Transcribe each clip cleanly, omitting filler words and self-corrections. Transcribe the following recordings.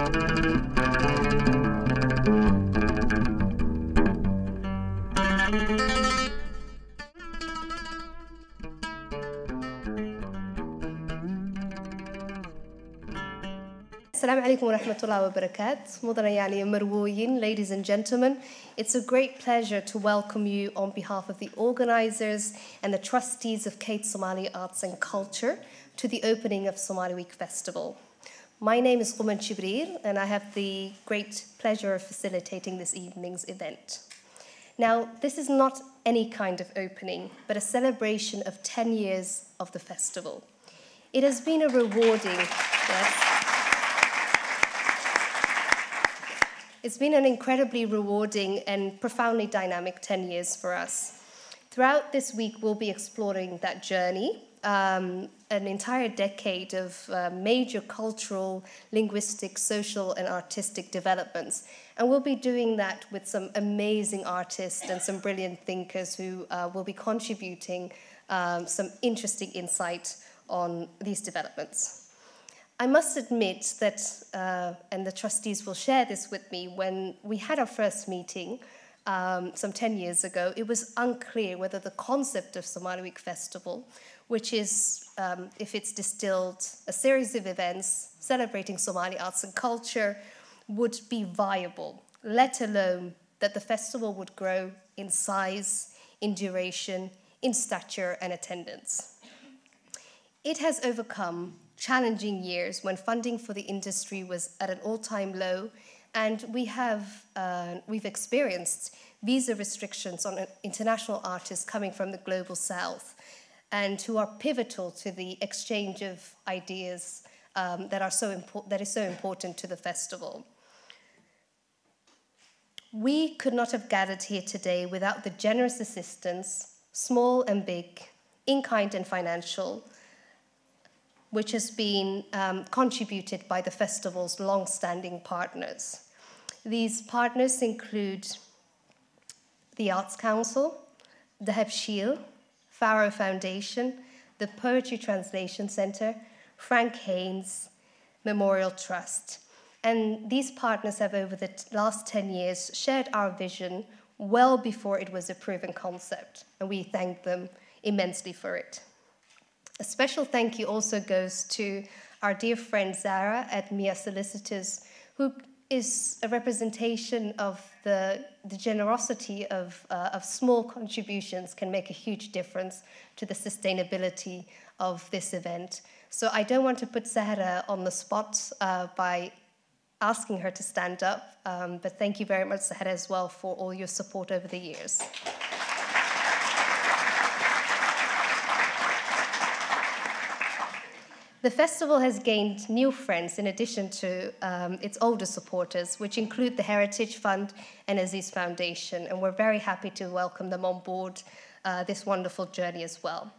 Assalamu alaikum wa rahmatullahi wa barakatuh. Mudanayal iyo marwooyin, ladies and gentlemen, it's a great pleasure to welcome you on behalf of the organisers and the trustees of Kate Somali Arts and Culture to the opening of Somali Week Festival. My name is Quman Chibrir, and I have the great pleasure of facilitating this evening's event. Now, this is not any kind of opening, but a celebration of 10 years of the festival. It has been a rewarding, It's been an incredibly rewarding and profoundly dynamic 10 years for us. Throughout this week, we'll be exploring that journey, an entire decade of major cultural, linguistic, social, and artistic developments. And we'll be doing that with some amazing artists and some brilliant thinkers who will be contributing some interesting insight on these developments. I must admit that, and the trustees will share this with me, when we had our first meeting some 10 years ago, it was unclear whether the concept of Somali Week Festival, which is, if it's distilled, a series of events celebrating Somali arts and culture, would be viable, let alone that the festival would grow in size, in duration, in stature and attendance. It has overcome challenging years when funding for the industry was at an all-time low, and we've experienced visa restrictions on international artists coming from the global south, and who are pivotal to the exchange of ideas that is so important to the festival. We could not have gathered here today without the generous assistance, small and big, in-kind and financial, which has been contributed by the festival's long-standing partners. These partners include the Arts Council, the Hebshil, Faro Foundation, the Poetry Translation Center, Frank Haynes Memorial Trust. And these partners have, over the last 10 years, shared our vision well before it was a proven concept, and we thank them immensely for it. A special thank you also goes to our dear friend Zara at Mia Solicitors, who is a representation of the generosity of small contributions can make a huge difference to the sustainability of this event. So I don't want to put Zahra on the spot by asking her to stand up, but thank you very much, Zahra, as well, for all your support over the years. The festival has gained new friends in addition to its older supporters, which include the Heritage Fund and Aziz Foundation, and we're very happy to welcome them on board this wonderful journey as well.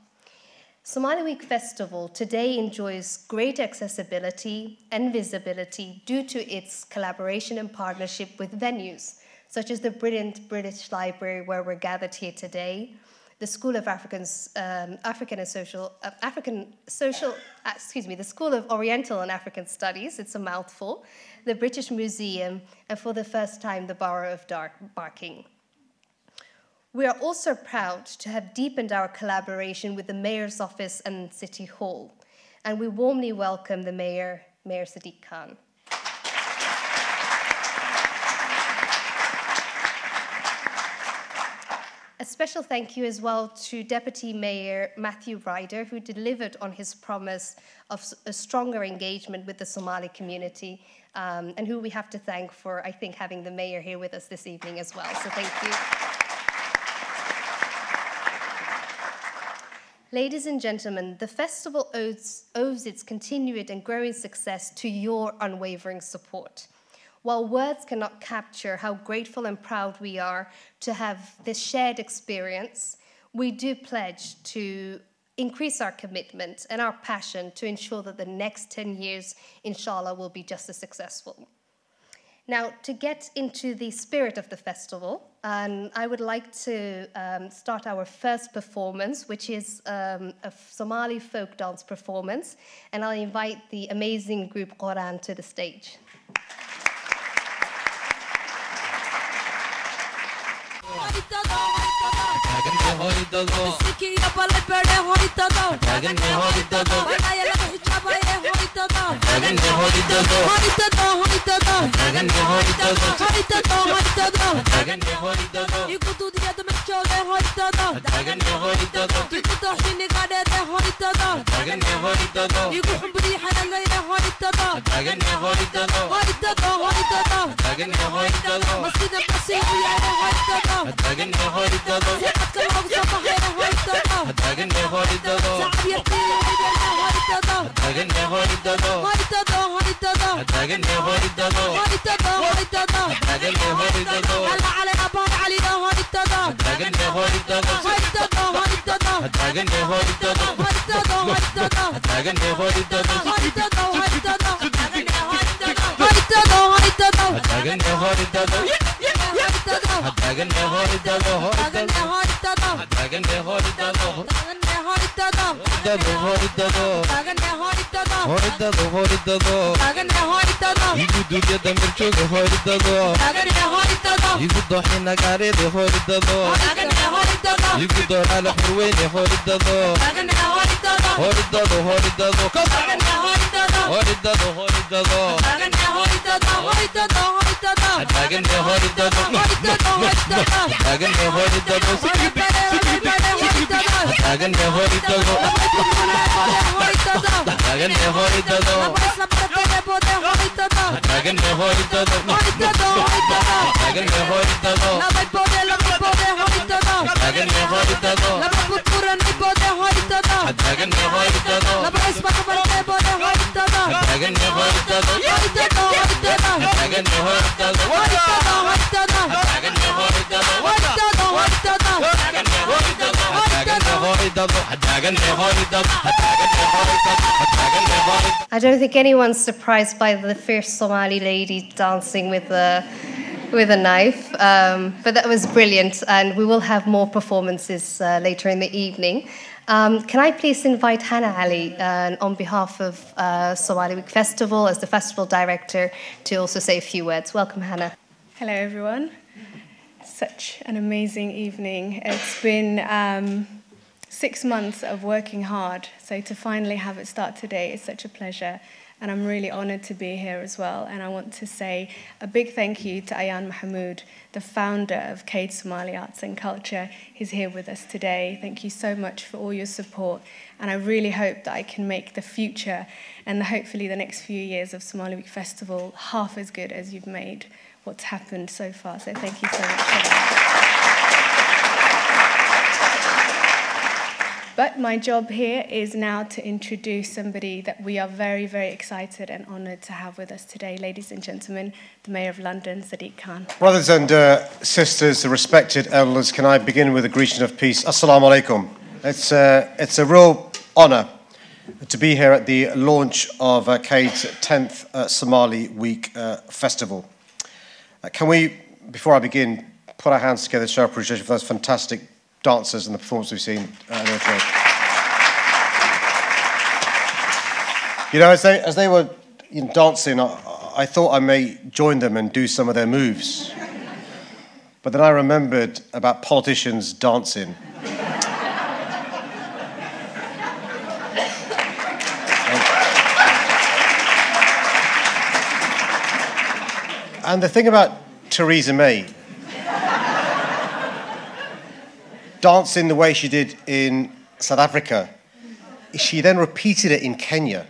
Somali Week Festival today enjoys great accessibility and visibility due to its collaboration and partnership with venues, such as the brilliant British Library where we're gathered here today, the School of the School of Oriental and African Studies, it's a mouthful, the British Museum, and for the first time, the Borough of Barking. We are also proud to have deepened our collaboration with the Mayor's Office and City Hall, and we warmly welcome the Mayor Sadiq Khan. A special thank you as well to Deputy Mayor Matthew Ryder, who delivered on his promise of a stronger engagement with the Somali community, and who we have to thank for, I think, having the mayor here with us this evening as well. So thank you. Ladies and gentlemen, the festival owes its continued and growing success to your unwavering support. While words cannot capture how grateful and proud we are to have this shared experience, we do pledge to increase our commitment and our passion to ensure that the next 10 years, inshallah, will be just as successful. Now, to get into the spirit of the festival, I would like to start our first performance, which is a Somali folk dance performance, and I'll invite the amazing group Warar to the stage. I don't think anyone's surprised by the fierce Somali lady dancing with a knife, but that was brilliant, and we will have more performances later in the evening. Can I please invite Hannah Ali on behalf of Somali Week Festival as the festival director to also say a few words. Welcome, Hannah. Hello, everyone. Such an amazing evening. It's been 6 months of working hard, so to finally have it start today is such a pleasure, and I'm really honoured to be here as well. And I want to say a big thank you to Ayan Mahmoud, the founder of Cade Somali Arts and Culture. He's here with us today. Thank you so much for all your support, and I really hope that I can make the future and hopefully the next few years of Somali Week Festival half as good as you've made what's happened so far. So thank you so much for that. But my job here is now to introduce somebody that we are very, very excited and honoured to have with us today. Ladies and gentlemen, the Mayor of London, Sadiq Khan. Brothers and sisters, the respected elders, can I begin with a greeting of peace? Assalamu alaikum. It's a real honour to be here at the launch of Cade's 10th Somali Week Festival. Can we, before I begin, put our hands together to show our appreciation for those fantastic dancers and the performance we've seen today. You know, as they were dancing, I thought I may join them and do some of their moves. But then I remembered about politicians dancing. And the thing about Theresa May, dancing the way she did in South Africa, she then repeated it in Kenya.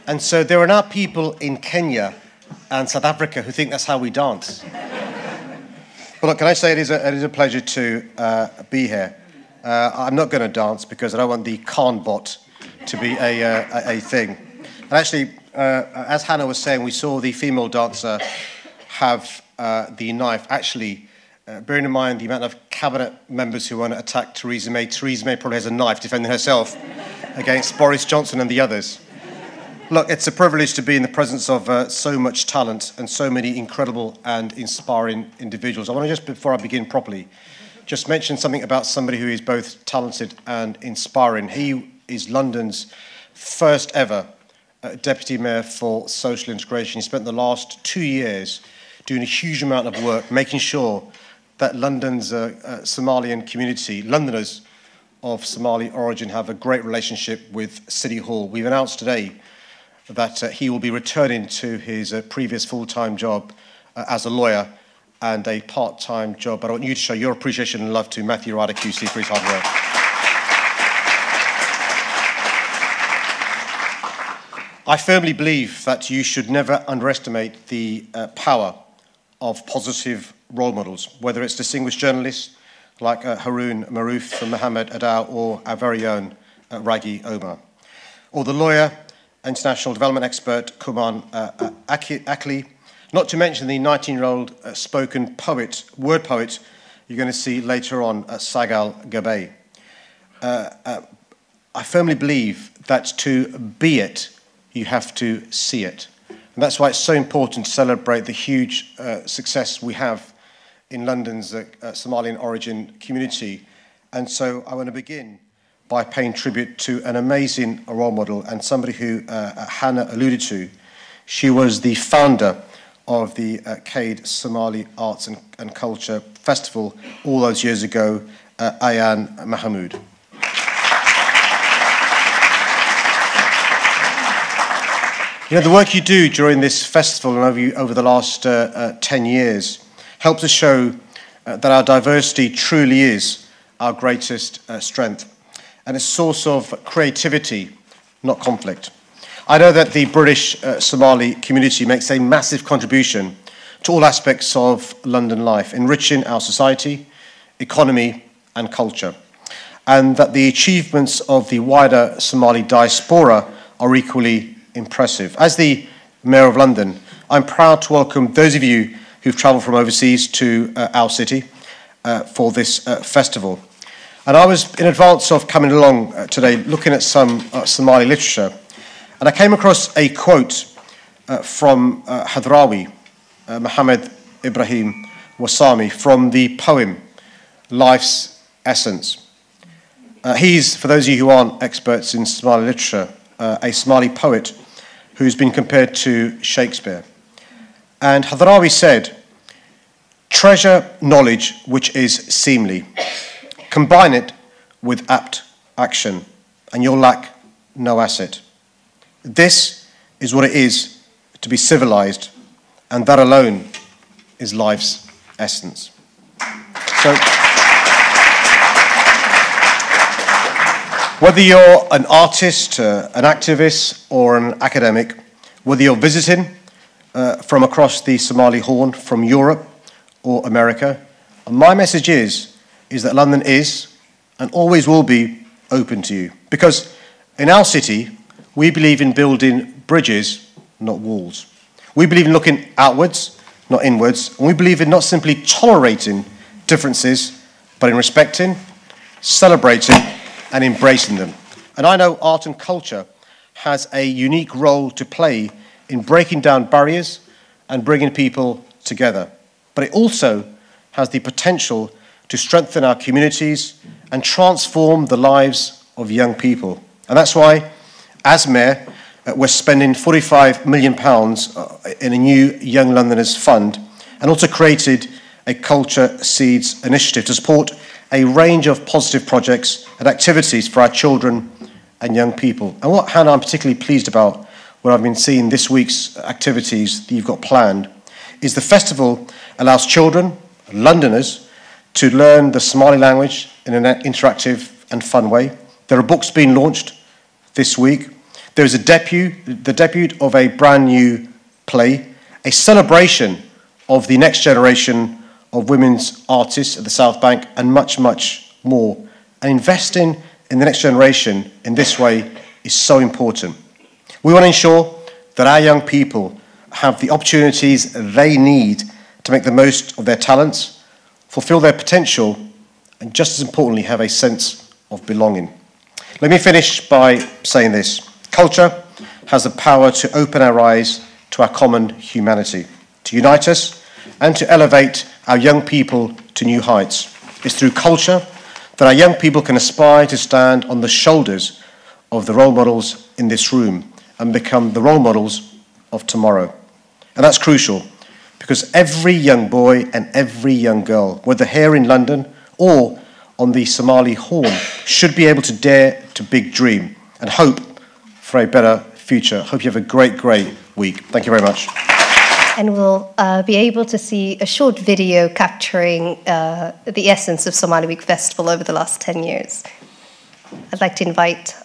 And so there are now people in Kenya and South Africa who think that's how we dance. But look, can I say it is a pleasure to be here. I'm not going to dance because I don't want the Khan bot to be a thing. And actually, as Hannah was saying, we saw the female dancer have the knife. Actually, bearing in mind the amount of cabinet members who want to attack Theresa May probably has a knife defending herself against Boris Johnson and the others. Look, it's a privilege to be in the presence of so much talent and so many incredible and inspiring individuals. I want to just, before I begin properly, just mention something about somebody who is both talented and inspiring. He is London's first ever Deputy Mayor for Social Integration. He spent the last 2 years doing a huge amount of work, making sure that London's Somalian community, Londoners of Somali origin, have a great relationship with City Hall. We've announced today that he will be returning to his previous full-time job as a lawyer and a part-time job. But I want you to show your appreciation and love to Matthew Ryder QC for his hard work. I firmly believe that you should never underestimate the power of positive role models, whether it's distinguished journalists like Haroon Maroof and Mohammed Adaw, or our very own Raghi Omar, or the lawyer, international development expert Kuman Akli, not to mention the 19-year-old spoken poet, word poet, you're going to see later on, Sagal Gabay. I firmly believe that to be it, you have to see it. And that's why it's so important to celebrate the huge success we have in London's Somalian origin community. And so I want to begin by paying tribute to an amazing role model and somebody who Hannah alluded to. She was the founder of the Cade Somali Arts and Culture Festival all those years ago, Ayan Mahamood. You know, the work you do during this festival and over the last 10 years helps us show that our diversity truly is our greatest strength and a source of creativity, not conflict. I know that the British Somali community makes a massive contribution to all aspects of London life, enriching our society, economy and culture, and that the achievements of the wider Somali diaspora are equally impressive. As the Mayor of London, I'm proud to welcome those of you who've travelled from overseas to our city for this festival. And I was, in advance of coming along today, looking at some Somali literature, and I came across a quote from Hadrawi, Muhammad Ibrahim Wasami, from the poem Life's Essence. He's, for those of you who aren't experts in Somali literature, a Somali poet who's been compared to Shakespeare. And Hadrawi said, "Treasure knowledge which is seemly. Combine it with apt action, and you'll lack no asset. This is what it is to be civilized, and that alone is life's essence." So, whether you're an artist, an activist, or an academic, whether you're visiting from across the Somali Horn, from Europe or America, my message is that London is and always will be open to you. Because in our city, we believe in building bridges, not walls. We believe in looking outwards, not inwards. And we believe in not simply tolerating differences, but in respecting, celebrating, and embracing them. And I know art and culture has a unique role to play in breaking down barriers and bringing people together. But it also has the potential to strengthen our communities and transform the lives of young people. And that's why, as Mayor, we're spending £45 million in a new Young Londoners Fund, and also created a Culture Seeds initiative to support a range of positive projects and activities for our children and young people. And what, Hannah, I'm particularly pleased about, what I've been seeing this week's activities that you've got planned, is the festival allows children, Londoners, to learn the Somali language in an interactive and fun way. There are books being launched this week. There is the debut of a brand new play, a celebration of the next generation of women's artists at the South Bank, and much, much more. And investing in the next generation in this way is so important. We want to ensure that our young people have the opportunities they need to make the most of their talents, fulfill their potential, and just as importantly, have a sense of belonging. Let me finish by saying this. Culture has the power to open our eyes to our common humanity, to unite us, and to elevate our young people to new heights. It's through culture that our young people can aspire to stand on the shoulders of the role models in this room and become the role models of tomorrow. And that's crucial, because every young boy and every young girl, whether here in London or on the Somali Horn, should be able to dare to big dream and hope for a better future. Hope you have a great, great week. Thank you very much. And we'll be able to see a short video capturing the essence of Somali Week Festival over the last 10 years. I'd like to invite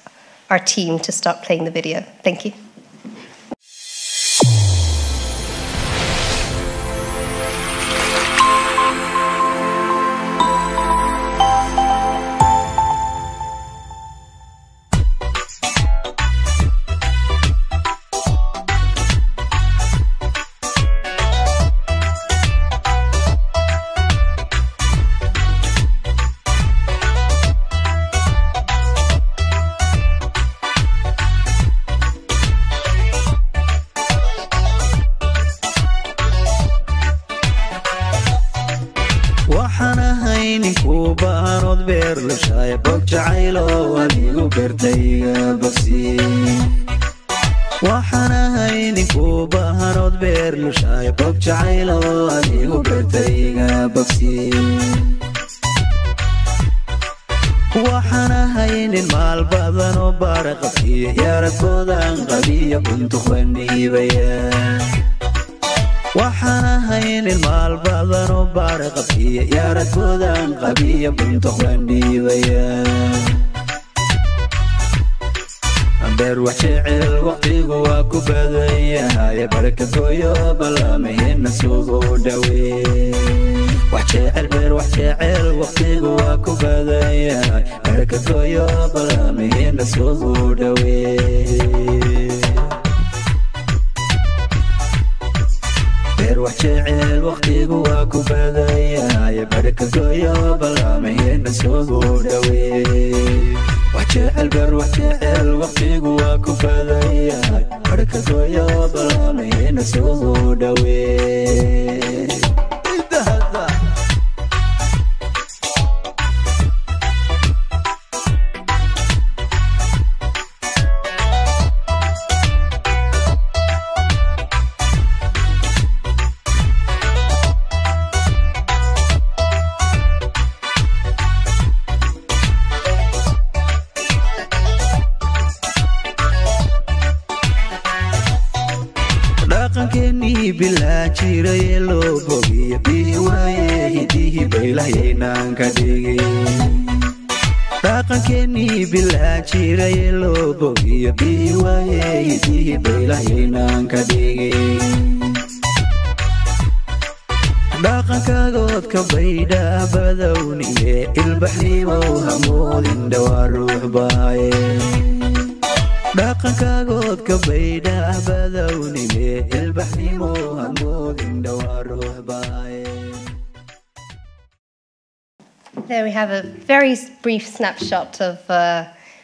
our team to start playing the video. Thank you. There we have a very brief snapshot of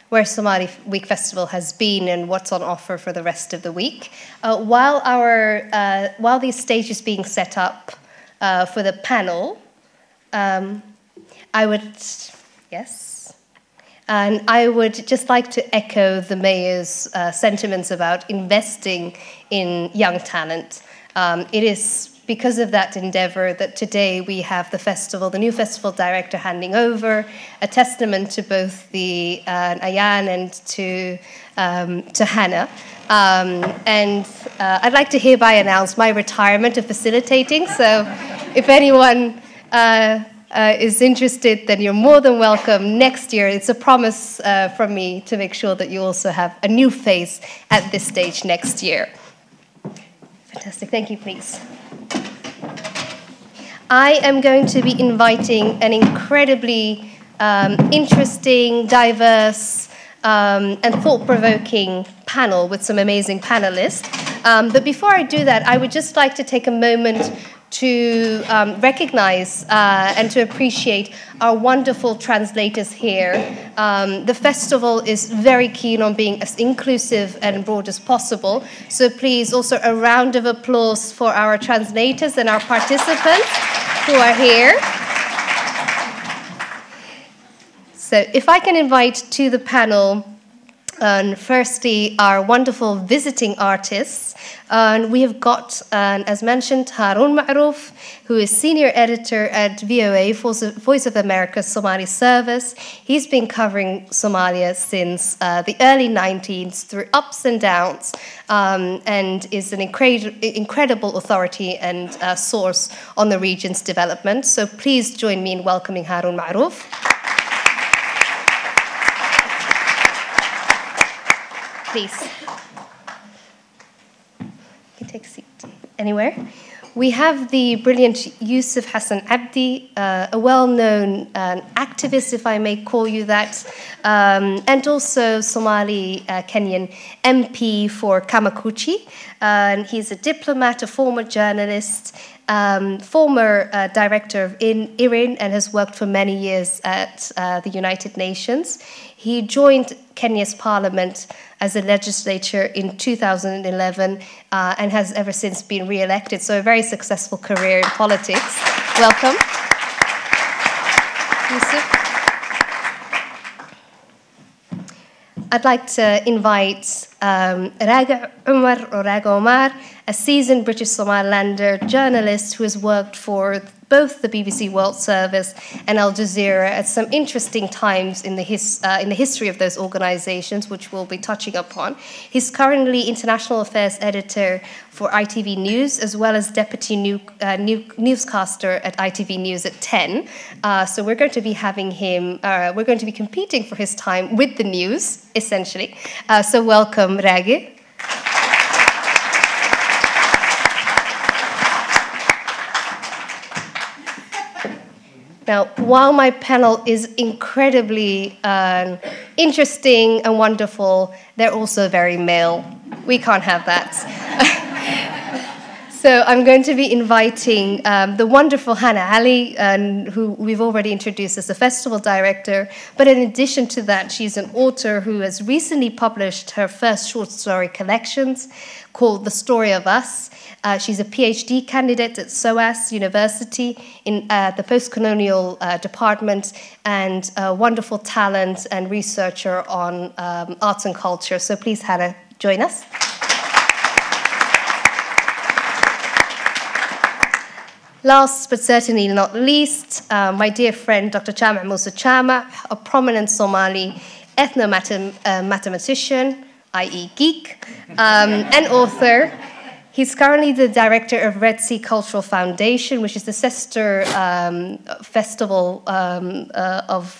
where Somali Week Festival has been and what's on offer for the rest of the week. While these stages being set up for the panel, I would just like to echo the Mayor's sentiments about investing in young talent. It is because of that endeavour that today we have the new festival director handing over, a testament to both the Ayan and to Hannah. I'd like to hereby announce my retirement of facilitating, so if anyone is interested, then you're more than welcome next year. It's a promise from me to make sure that you also have a new face at this stage next year. Fantastic, thank you, please. I am going to be inviting an incredibly interesting, diverse, and thought-provoking panel with some amazing panelists. But before I do that, I would just like to take a moment to recognize and to appreciate our wonderful translators here. The festival is very keen on being as inclusive and broad as possible. So please, also a round of applause for our translators and our participants who are here. So if I can invite to the panel, firstly, our wonderful visiting artists. We have got, as mentioned, Harun Ma'roof, who is senior editor at VOA, Voice of America's Somali service. He's been covering Somalia since the early 19s through ups and downs, and is an incredible authority and source on the region's development. So please join me in welcoming Harun Ma'roof. Please. You can take a seat anywhere. We have the brilliant Yusuf Hassan Abdi, a well-known activist, if I may call you that, and also Somali-Kenyan MP for Kamakuchi. He's a diplomat, a former journalist, former director of IRIN, and has worked for many years at the United Nations. He joined Kenya's parliament as a legislator in 2011 and has ever since been re-elected. So a very successful career in politics. Welcome, Yusuf. I'd like to invite Raga Umar, or Raga Omar, a seasoned British Somalilander journalist who has worked for both the BBC World Service and Al Jazeera at some interesting times in the history of those organizations, which we'll be touching upon. He's currently international affairs editor for ITV News, as well as deputy newscaster at ITV News at 10. So we're going to be having him, we're going to be competing for his time with the news, essentially. So welcome, Ragi. Now, while my panel is incredibly interesting and wonderful, they're also very male. We can't have that. So I'm going to be inviting the wonderful Hannah Ali, who we've already introduced as the festival director. But in addition to that, she's an author who has recently published her first short story collections called The Story of Us. She's a PhD candidate at SOAS University in the post-colonial department, and a wonderful talent and researcher on arts and culture. So please, Hannah, join us. Last but certainly not least, my dear friend, Dr. Chama Musa Chama, a prominent Somali ethno-mathematician, i.e. geek, and author. He's currently the director of Red Sea Cultural Foundation, which is the sister festival of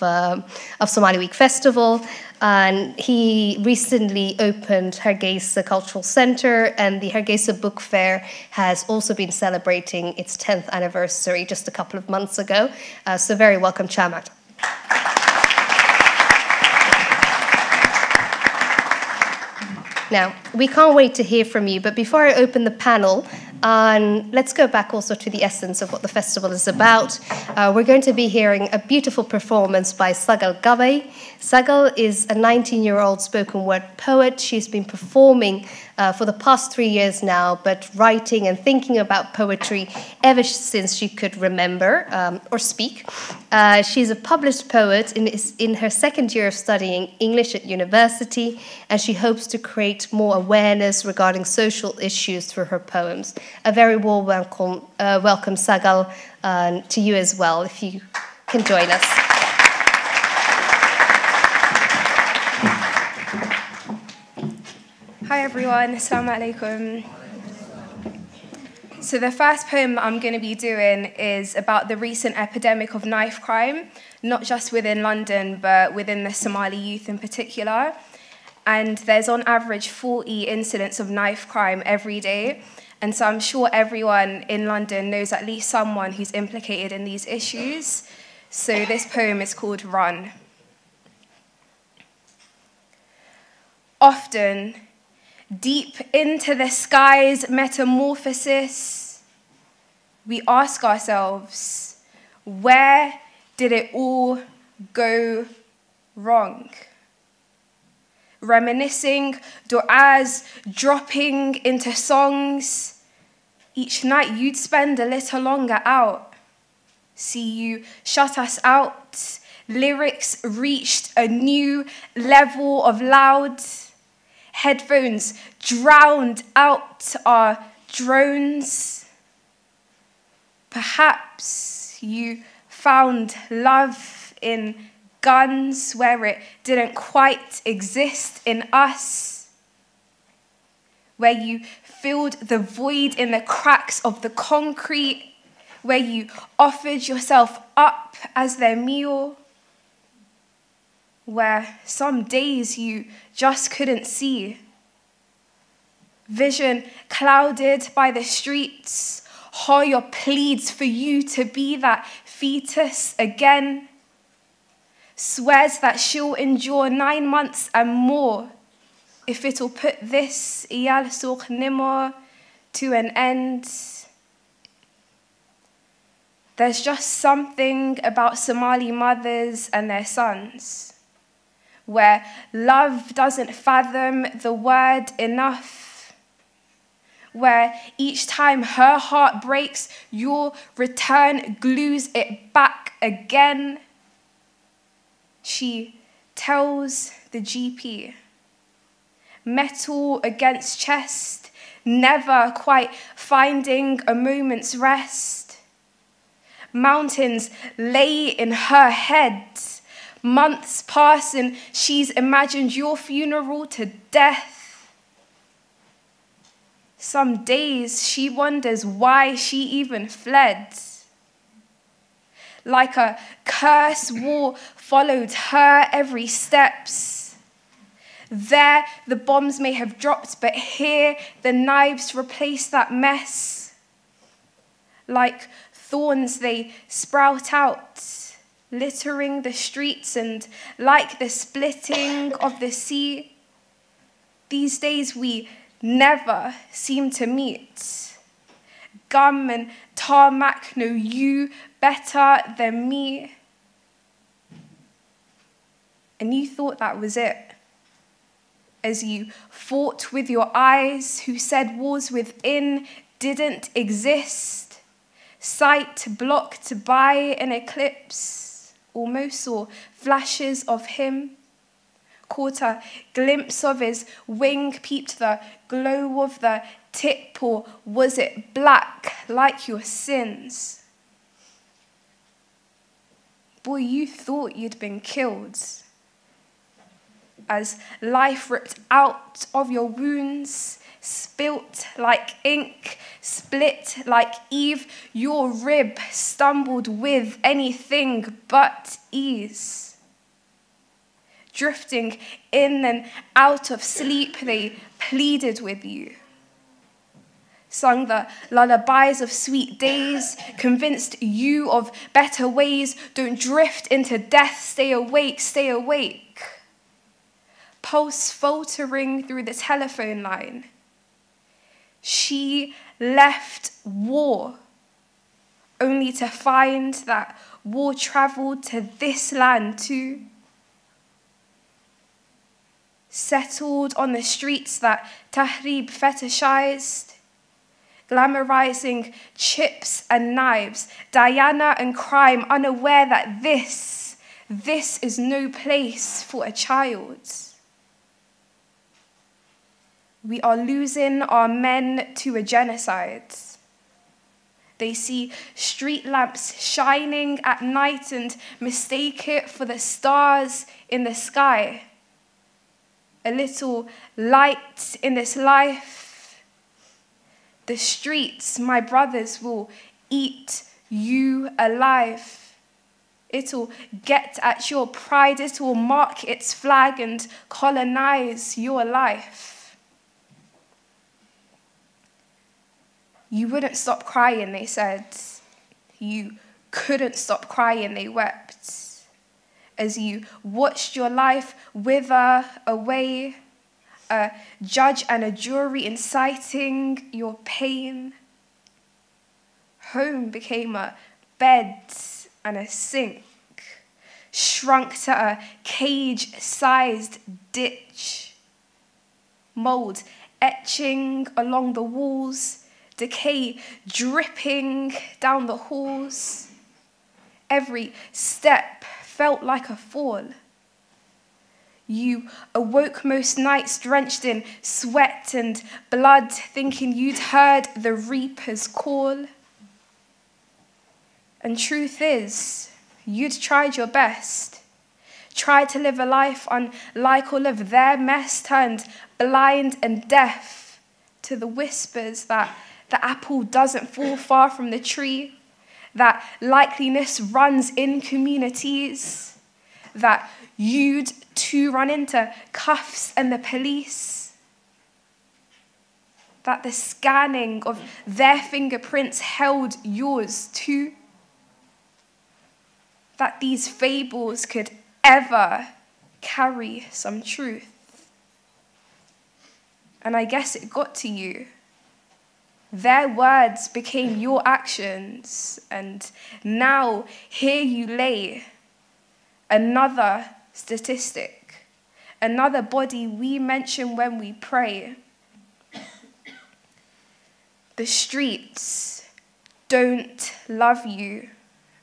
Somali Week Festival. And he recently opened Hargeisa Cultural Center, and the Hargeisa Book Fair has also been celebrating its 10th anniversary just a couple of months ago. So very welcome, Chamat. Now, we can't wait to hear from you, but before I open the panel, let's go back also to the essence of what the festival is about. We're going to be hearing a beautiful performance by Sagal Gabay. Sagal is a 19-year-old spoken word poet. She's been performing for the past 3 years now, but writing and thinking about poetry ever since she could remember or speak. She's a published poet in her second year of studying English at university, and she hopes to create more awareness regarding social issues through her poems. A very warm welcome, Sagal, to you as well, if you can join us. Hi everyone, assalamu alaikum. So the first poem that I'm going to be doing is about the recent epidemic of knife crime, not just within London, but within the Somali youth in particular. And there's on average 40 incidents of knife crime every day. And so I'm sure everyone in London knows at least someone who's implicated in these issues. So this poem is called Run. Often, deep into the sky's metamorphosis, we ask ourselves, where did it all go wrong? Reminiscing, du'as dropping into songs. Each night you'd spend a little longer out. See you shut us out. Lyrics reached a new level of loud. Headphones drowned out our drones. Perhaps you found love in guns where it didn't quite exist in us, where you filled the void in the cracks of the concrete, where you offered yourself up as their meal, where some days you just couldn't see. Vision clouded by the streets, Hoya pleads for you to be that fetus again, swears that she'll endure 9 months and more if it'll put this iyal suq nimo to an end. There's just something about Somali mothers and their sons, where love doesn't fathom the word enough, where each time her heart breaks, your return glues it back again. She tells the GP, metal against chest, never quite finding a moment's rest. Mountains lay in her head. Months pass and she's imagined your funeral to death. Some days she wonders why she even fled. Like a curse war followed her every steps. There the bombs may have dropped, but here the knives replace that mess. Like thorns they sprout out, littering the streets, and like the splitting of the sea, these days we never seem to meet. Gum and tarmac know you better than me. And you thought that was it, as you fought with your eyes, who said wars within didn't exist. Sight blocked by an eclipse, almost saw flashes of him. Caught a glimpse of his wing, peeped the glow of the tip, or was it black like your sins? Boy, you thought you'd been killed, as life ripped out of your wounds, spilt like ink, split like Eve, your rib stumbled with anything but ease. Drifting in and out of sleep, they pleaded with you. Sung the lullabies of sweet days, convinced you of better ways. Don't drift into death, stay awake, stay awake. Pulse faltering through the telephone line. She left war, only to find that war travelled to this land too. Settled on the streets that Tahrib fetishized, glamorizing chips and knives, Diana and crime, unaware that this is no place for a child. We are losing our men to a genocide. They see street lamps shining at night and mistake it for the stars in the sky. A little light in this life. The streets, my brothers, will eat you alive. It'll get at your pride. It will mark its flag and colonize your life. You wouldn't stop crying, they said. You couldn't stop crying, they wept. As you watched your life wither away, a judge and a jury inciting your pain. home became a bed and a sink, shrunk to a cage-sized ditch. Mold etching along the walls, decay dripping down the halls. Every step felt like a fall. You awoke most nights drenched in sweat and blood, thinking you'd heard the reaper's call. And truth is, you'd tried your best, tried to live a life unlike all of their mess, turned blind and deaf to the whispers that the apple doesn't fall far from the tree, that likeliness runs in communities, that you'd too run into cuffs and the police, that the scanning of their fingerprints held yours too, that these fables could ever carry some truth. And I guess it got to you. Their words became your actions, and now here you lay, another statistic, another body we mention when we pray. The streets don't love you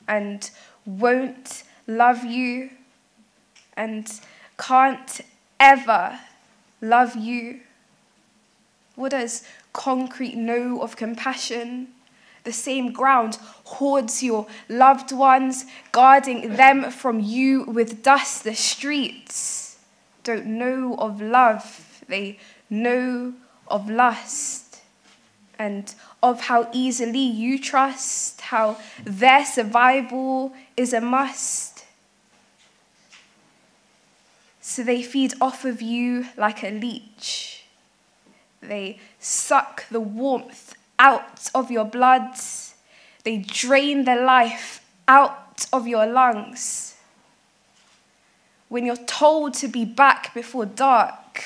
and won't love you and can't ever love you. What does concrete know of compassion? The same ground hoards your loved ones, guarding them from you with dust. The streets don't know of love, they know of lust, and of how easily you trust, how their survival is a must. So they feed off of you like a leech. They suck the warmth out of your blood. They drain the life out of your lungs. When you're told to be back before dark,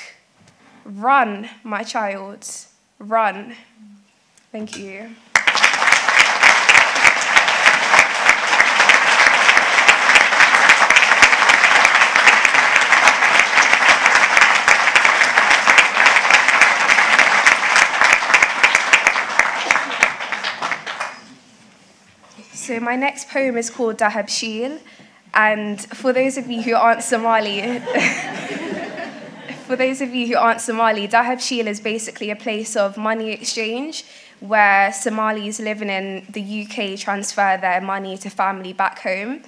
run, my child, run. Thank you. So my next poem is called Dahab Sheel, and for those of you who aren't Somali, Dahab Sheel is basically a place of money exchange where Somalis living in the UK transfer their money to family back home.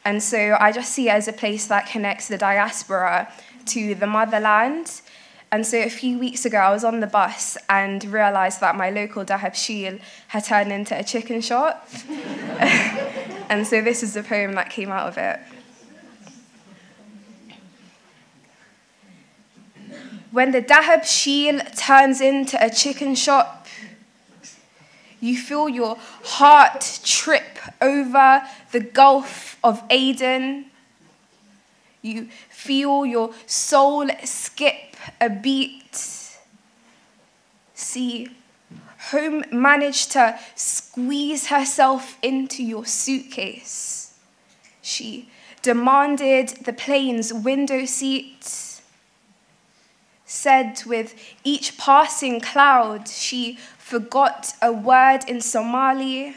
And so I just see it as a place that connects the diaspora to the motherland. And so a few weeks ago, I was on the bus and realised that my local Dahab Sheel had turned into a chicken shop. And so this is the poem that came out of it. When the Dahab Sheel turns into a chicken shop, you feel your heart trip over the Gulf of Aden. You feel your soul skip a beat. See, home managed to squeeze herself into your suitcase. She demanded the plane's window seat. Said with each passing cloud, she forgot a word in Somali.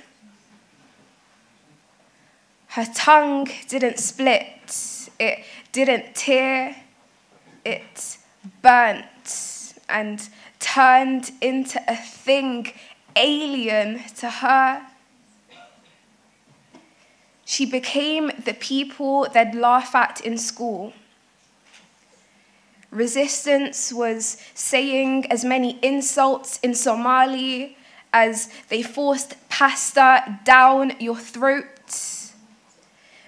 Her tongue didn't split, it didn't tear, it burnt and turned into a thing alien to her. She became the people they'd laugh at in school. Resistance was saying as many insults in Somali as they forced pasta down your throat.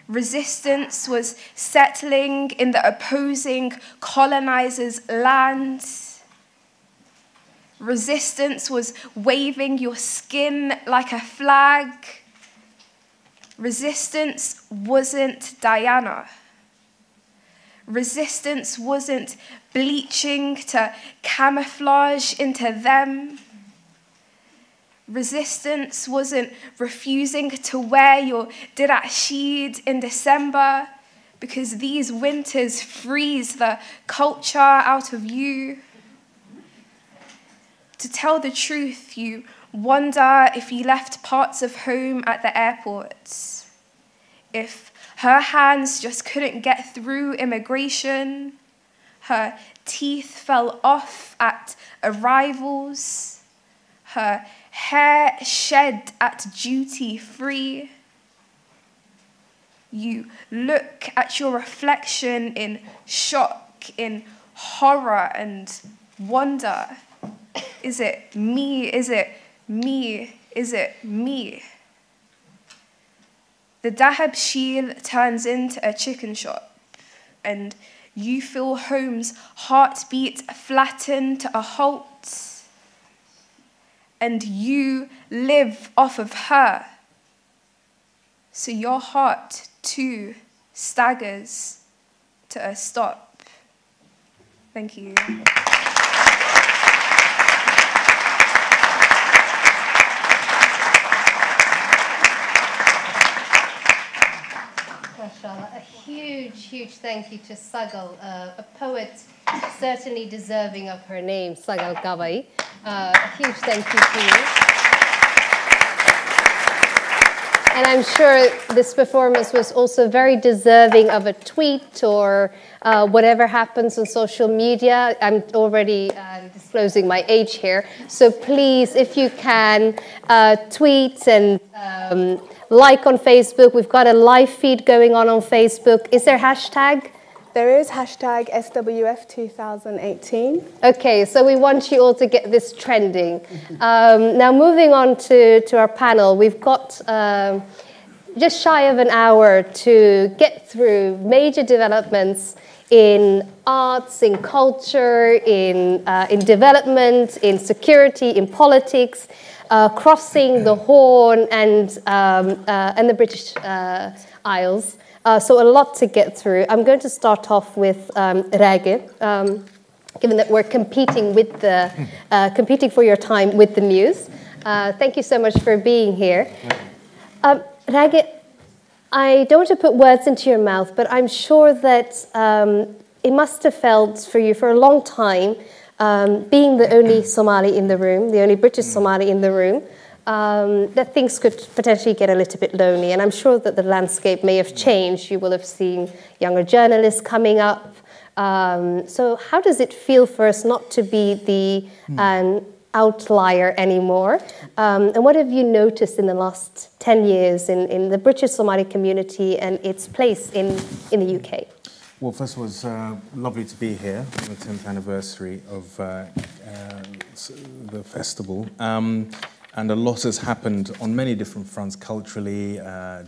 Resistance was settling in the opposing colonizers' land. Resistance was waving your skin like a flag. Resistance wasn't Diana. Resistance wasn't bleaching to camouflage into them. Resistance wasn't refusing to wear your dirashid in December because these winters freeze the culture out of you. To tell the truth, you wonder if you left parts of home at the airport, if her hands just couldn't get through immigration, her teeth fell off at arrivals, her hair shed at duty free. You look at your reflection in shock, in horror and wonder. Is it me? Is it me? Is it me? The Dahab Sheel turns into a chicken shop, and you feel home's heartbeat flatten to a halt, and you live off of her. So your heart too staggers to a stop. Thank you. Mashallah. A huge thank you to Sagal, a poet certainly deserving of her name, Sagal Gawai. A huge thank you to you. And I'm sure this performance was also very deserving of a tweet or whatever happens on social media. I'm already disclosing my age here. So please, if you can, tweet and like on Facebook. We've got a live feed going on Facebook. Is there hashtag? There is hashtag SWF2018. Okay, so we want you all to get this trending. Now moving on to our panel, we've got just shy of an hour to get through major developments in arts, in culture, in development, in security, in politics, crossing the Horn and the British Isles. So a lot to get through. I'm going to start off with Rage, given that we're competing with competing for your time with the news. Thank you so much for being here. Rage, I don't want to put words into your mouth, but I'm sure that it must have felt for you for a long time, being the only Somali in the room, the only British Somali in the room, that things could potentially get a little bit lonely. And I'm sure that the landscape may have changed. You will have seen younger journalists coming up. So how does it feel for us not to be the outlier anymore? And what have you noticed in the last 10 years in the British Somali community and its place in the UK? Well, first of all, it's lovely to be here on the 10th anniversary of the festival. And a lot has happened on many different fronts, culturally,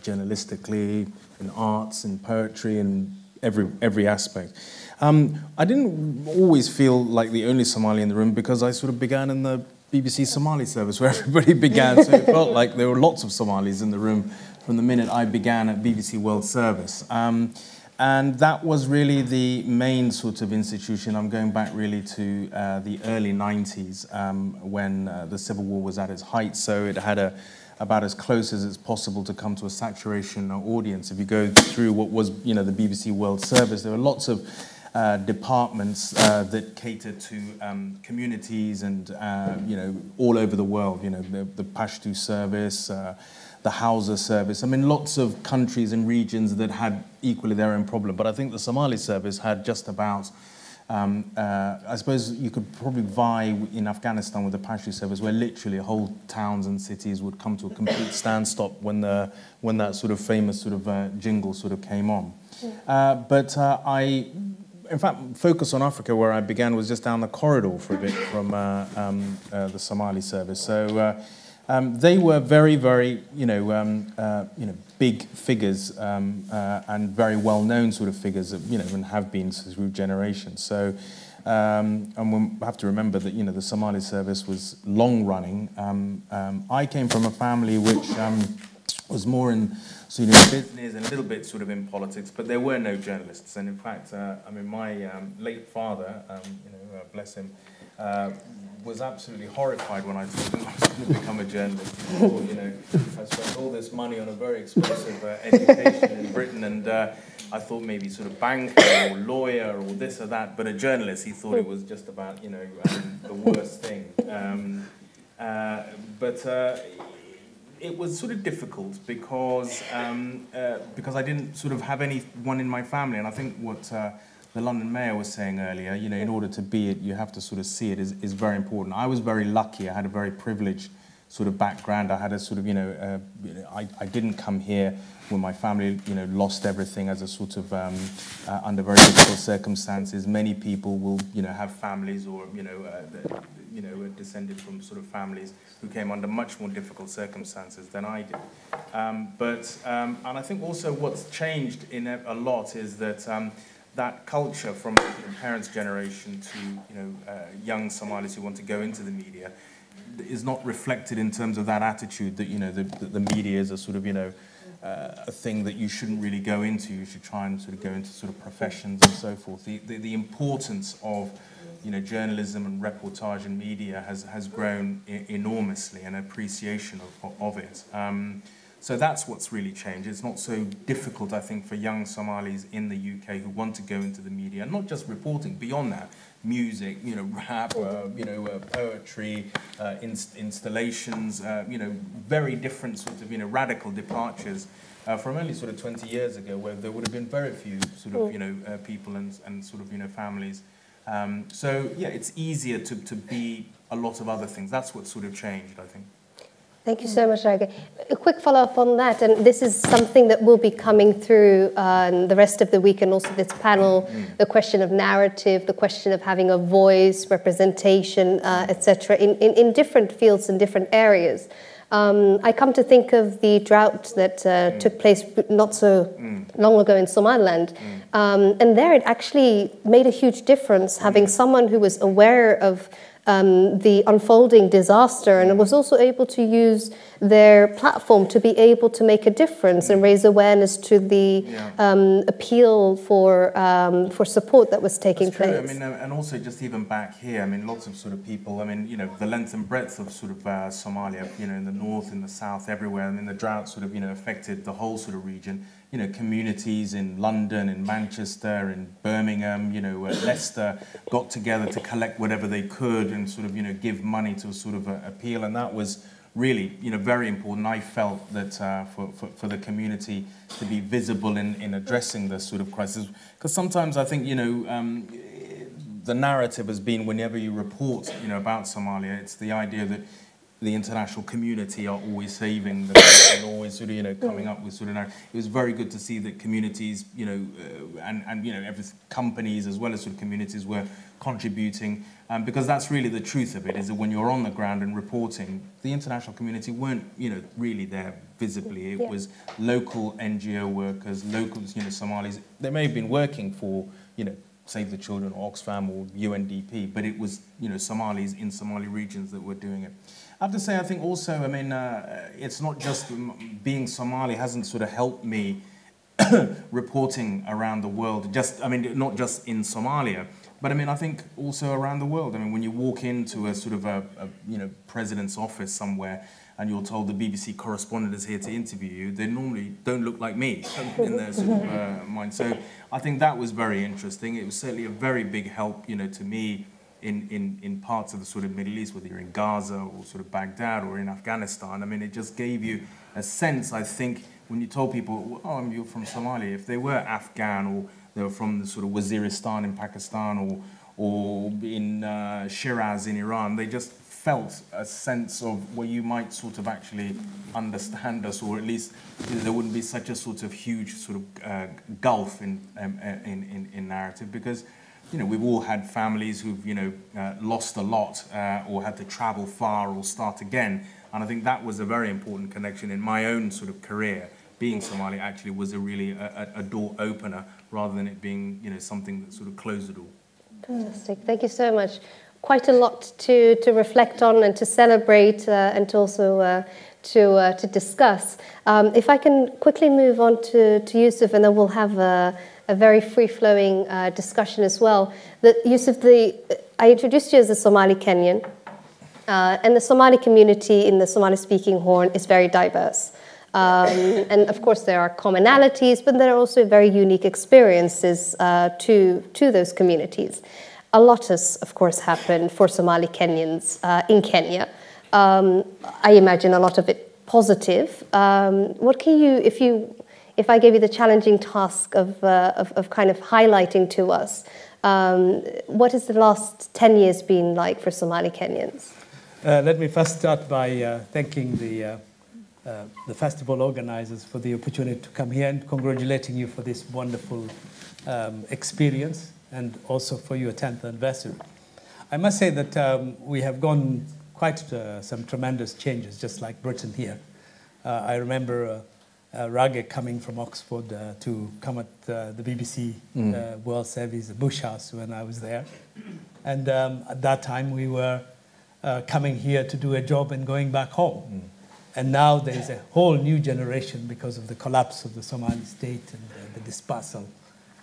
journalistically, in arts, in poetry, in every aspect. I didn't always feel like the only Somali in the room because I sort of began in the BBC Somali service where everybody began, so it felt like there were lots of Somalis in the room from the minute I began at BBC World Service. And that was really the main sort of institution. I'm going back really to the early 90s when the Civil War was at its height. So it had about as close as it's possible to come to a saturation audience. If you go through what was, the BBC World Service, there were lots of departments that catered to communities and, all over the world. The Pashto service, the Hausa service. I mean, lots of countries and regions that had equally their own problem. But I think the Somali service had just about, I suppose you could probably vie in Afghanistan with the Pashto service, where literally whole towns and cities would come to a complete standstill when that sort of famous sort of jingle sort of came on. In fact, Focus on Africa, where I began, was just down the corridor for a bit from the Somali service. So they were very, very, big figures and very well-known sort of figures, and have been through generations. So, and we have to remember that, the Somali service was long-running. I came from a family which was more in business and a little bit sort of in politics, but there were no journalists. And in fact, my late father, bless him, was absolutely horrified when I told him I was going to become a journalist. He thought, you know, I spent all this money on a very expensive education in Britain, and I thought maybe sort of banker or lawyer or this or that, but a journalist, he thought it was just about, you know, the worst thing. But it was sort of difficult because I didn't sort of have anyone in my family, and I think what the London Mayor was saying earlier, you know, in order to be it, you have to sort of see it, is very important. I was very lucky. I had a very privileged sort of background. I had a sort of, I didn't come here when my family, you know, lost everything as a sort of, under very difficult circumstances. Many people will, you know, have families or, descended from sort of families who came under much more difficult circumstances than I did. And I think also what's changed in a lot is that that culture from parents' generation to young Somalis who want to go into the media is not reflected in terms of that attitude that the media is a sort of a thing that you shouldn't really go into. You should try and sort of go into sort of professions and so forth. The importance of journalism and reportage and media has grown enormously, and appreciation of it. So that's what's really changed. It's not so difficult, I think, for young Somalis in the UK who want to go into the media, not just reporting, beyond that, music, rap, poetry, installations, very different sort of, radical departures from only sort of 20 years ago, where there would have been very few sort of, people and sort of, families. So, yeah, it's easier to be a lot of other things. That's what sort of changed, I think. Thank you so much, Rage. A quick follow-up on that, and this is something that will be coming through the rest of the week, and also this panel, the question of narrative, the question of having a voice, representation, etc., in different fields and different areas. I come to think of the drought that took place not so long ago in Somaliland, and there it actually made a huge difference, having someone who was aware of the unfolding disaster, and was also able to use their platform to be able to make a difference and raise awareness to the appeal for support that was taking place. I mean, and also just even back here, I mean, lots of sort of people, I mean, the length and breadth of sort of Somalia, in the north, in the south, everywhere. I mean, the drought sort of, affected the whole sort of region. Communities in London, in Manchester, in Birmingham, Leicester got together to collect whatever they could and sort of, give money to a sort of appeal, and that was really, very important. I felt that for the community to be visible in addressing this sort of crisis, because sometimes I think, the narrative has been, whenever you report, about Somalia, it's the idea that the international community are always saving them and always sort of, coming up with sort of narrative. It was very good to see that communities, every companies as well as sort of communities were contributing, because that's really the truth of it, is that when you're on the ground and reporting, the international community weren't, really there visibly. It was local NGO workers, local, Somalis. They may have been working for, Save the Children, or Oxfam, or UNDP, but it was, Somalis in Somali regions that were doing it. I have to say, I think also, I mean, it's not just being Somali hasn't sort of helped me reporting around the world, not just in Somalia, but I mean, I think also around the world. I mean, when you walk into a sort of a president's office somewhere and you're told the BBC correspondent is here to interview you, they normally don't look like me in their sort of mind. So I think that was very interesting. It was certainly a very big help, to me, in parts of the sort of Middle East, whether you're in Gaza or sort of Baghdad or in Afghanistan. I mean, it just gave you a sense, I think, when you told people, oh, you're from Somalia, if they were Afghan or they were from the sort of Waziristan in Pakistan or in Shiraz in Iran, they just felt a sense of where you might sort of actually understand us, or at least there wouldn't be such a sort of huge sort of gulf in narrative, because we've all had families who've, lost a lot or had to travel far or start again. And I think that was a very important connection in my own sort of career. Being Somali actually was a door opener, rather than it being, something that sort of closed the door. Fantastic. Thank you so much. Quite a lot to reflect on and to celebrate and to also to discuss. If I can quickly move on to Yusuf, and then we'll have a very free-flowing discussion as well. Yusuf, I introduced you as a Somali Kenyan. And the Somali community in the Somali-speaking Horn is very diverse. And of course, there are commonalities, but there are also very unique experiences to those communities. A lot has, of course, happened for Somali Kenyans in Kenya. I imagine a lot of it positive. What can you, if I gave you the challenging task of kind of highlighting to us, what has the last 10 years been like for Somali Kenyans? Let me first start by thanking the festival organizers for the opportunity to come here and congratulating you for this wonderful experience and also for your 10th anniversary. I must say that we have gone quite some tremendous changes, just like Britain here. I remember Rage coming from Oxford to come at the BBC World Service, the Bush House, when I was there. And at that time, we were coming here to do a job and going back home. And now there is a whole new generation because of the collapse of the Somali state and the dispersal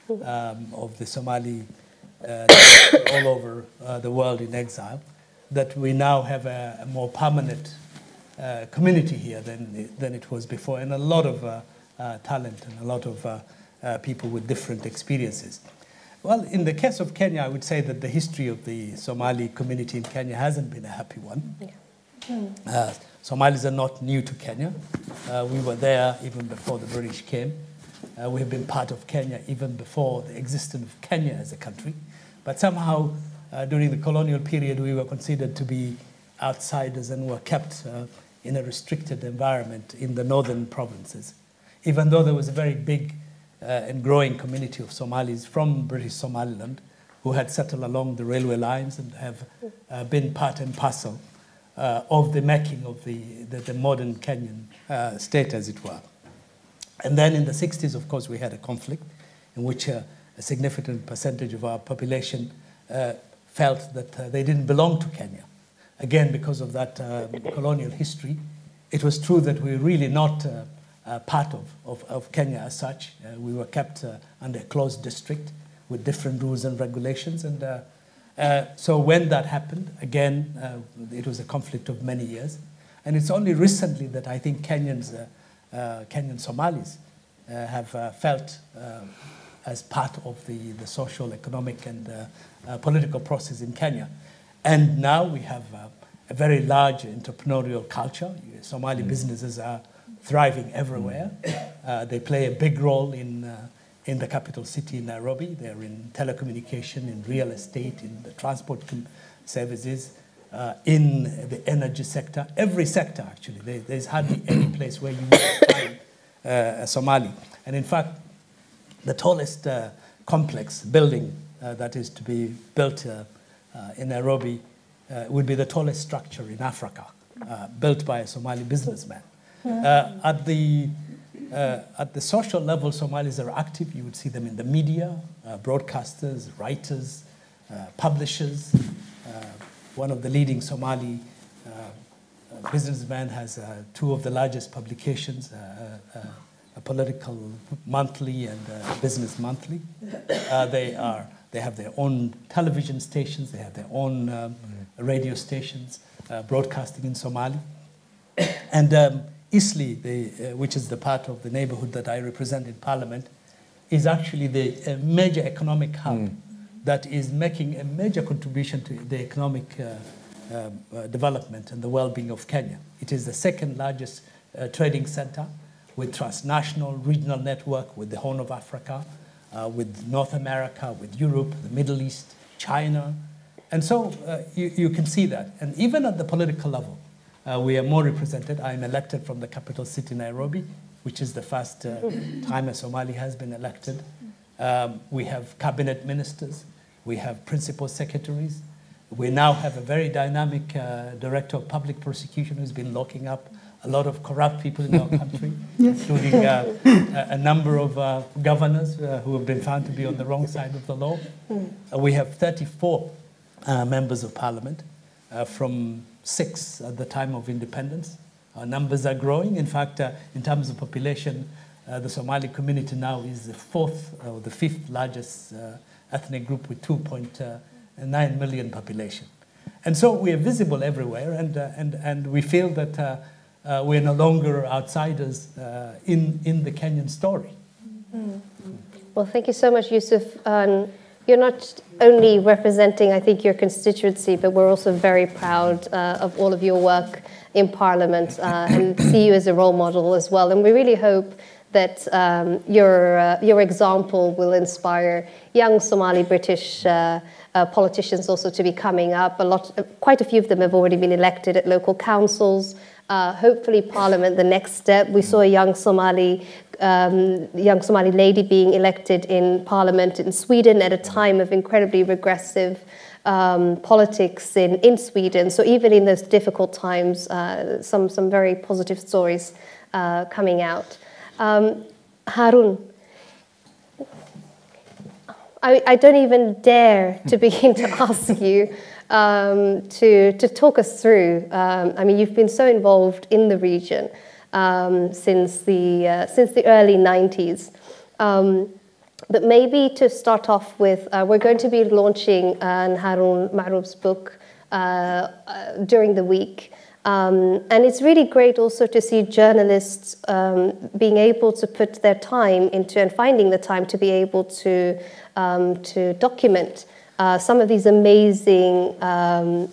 of the Somali all over the world in exile, that we now have a more permanent community here than it was before, and a lot of talent and a lot of people with different experiences. Well, in the case of Kenya, I would say that the history of the Somali community in Kenya hasn't been a happy one. Yeah. Somalis are not new to Kenya. We were there even before the British came. We have been part of Kenya even before the existence of Kenya as a country. But somehow, during the colonial period, we were considered to be outsiders and were kept in a restricted environment in the northern provinces, even though there was a very big and growing community of Somalis from British Somaliland who had settled along the railway lines and have been part and parcel of the making of the modern Kenyan state, as it were. And then in the 60s, of course, we had a conflict in which a significant percentage of our population felt that they didn't belong to Kenya. Again, because of that colonial history, it was true that we were really not part of Kenya as such. We were kept under a closed district with different rules and regulations. And so when that happened, again, it was a conflict of many years. And it's only recently that I think Kenyan Somalis have felt as part of the social, economic, and political process in Kenya. And now we have a very large entrepreneurial culture. Somali businesses are thriving everywhere. They play a big role in the capital city, Nairobi. They're in telecommunication, in real estate, in the transport services, in the energy sector. Every sector, actually. There's hardly any place where you won't find a Somali. And in fact, the tallest complex building that is to be built in Nairobi would be the tallest structure in Africa, built by a Somali businessman. At the social level, Somalis are active. You would see them in the media, broadcasters, writers, publishers. One of the leading Somali businessmen has two of the largest publications, a political monthly and a business monthly. They have their own television stations. They have their own radio stations broadcasting in Somali. And Isli, which is the part of the neighborhood that I represent in Parliament, is actually the major economic hub that is making a major contribution to the economic development and the well-being of Kenya. It is the second largest trading center with transnational regional network with the Horn of Africa, with North America, with Europe, the Middle East, China. And so you can see that. And even at the political level, we are more represented. I'm elected from the capital city, Nairobi, which is the first time a Somali has been elected. We have cabinet ministers. We have principal secretaries. We now have a very dynamic director of public prosecution who's been locking up a lot of corrupt people in our country, including a number of governors who have been found to be on the wrong side of the law. We have 34 members of parliament from 6 at the time of independence. Our numbers are growing. In fact, in terms of population, the Somali community now is the 4th or the 5th largest ethnic group with 2.9 million population. And so we are visible everywhere, and we feel that we're no longer outsiders in the Kenyan story. Well, thank you so much, Yusuf. You're not only representing, I think, your constituency, but we're also very proud of all of your work in Parliament and see you as a role model as well. And we really hope that your example will inspire young Somali British politicians also to be coming up. Quite a few of them have already been elected at local councils. Hopefully Parliament, the next step. We saw a young Somali lady being elected in Parliament in Sweden at a time of incredibly regressive politics in Sweden. So even in those difficult times, some very positive stories coming out. Harun, I don't even dare to begin to ask you to talk us through. I mean, you've been so involved in the region since the early 90s. But maybe to start off with, we're going to be launching Harun Ma'rouf's book during the week. And it's really great also to see journalists being able to put their time into and finding the time to be able to document some of these amazing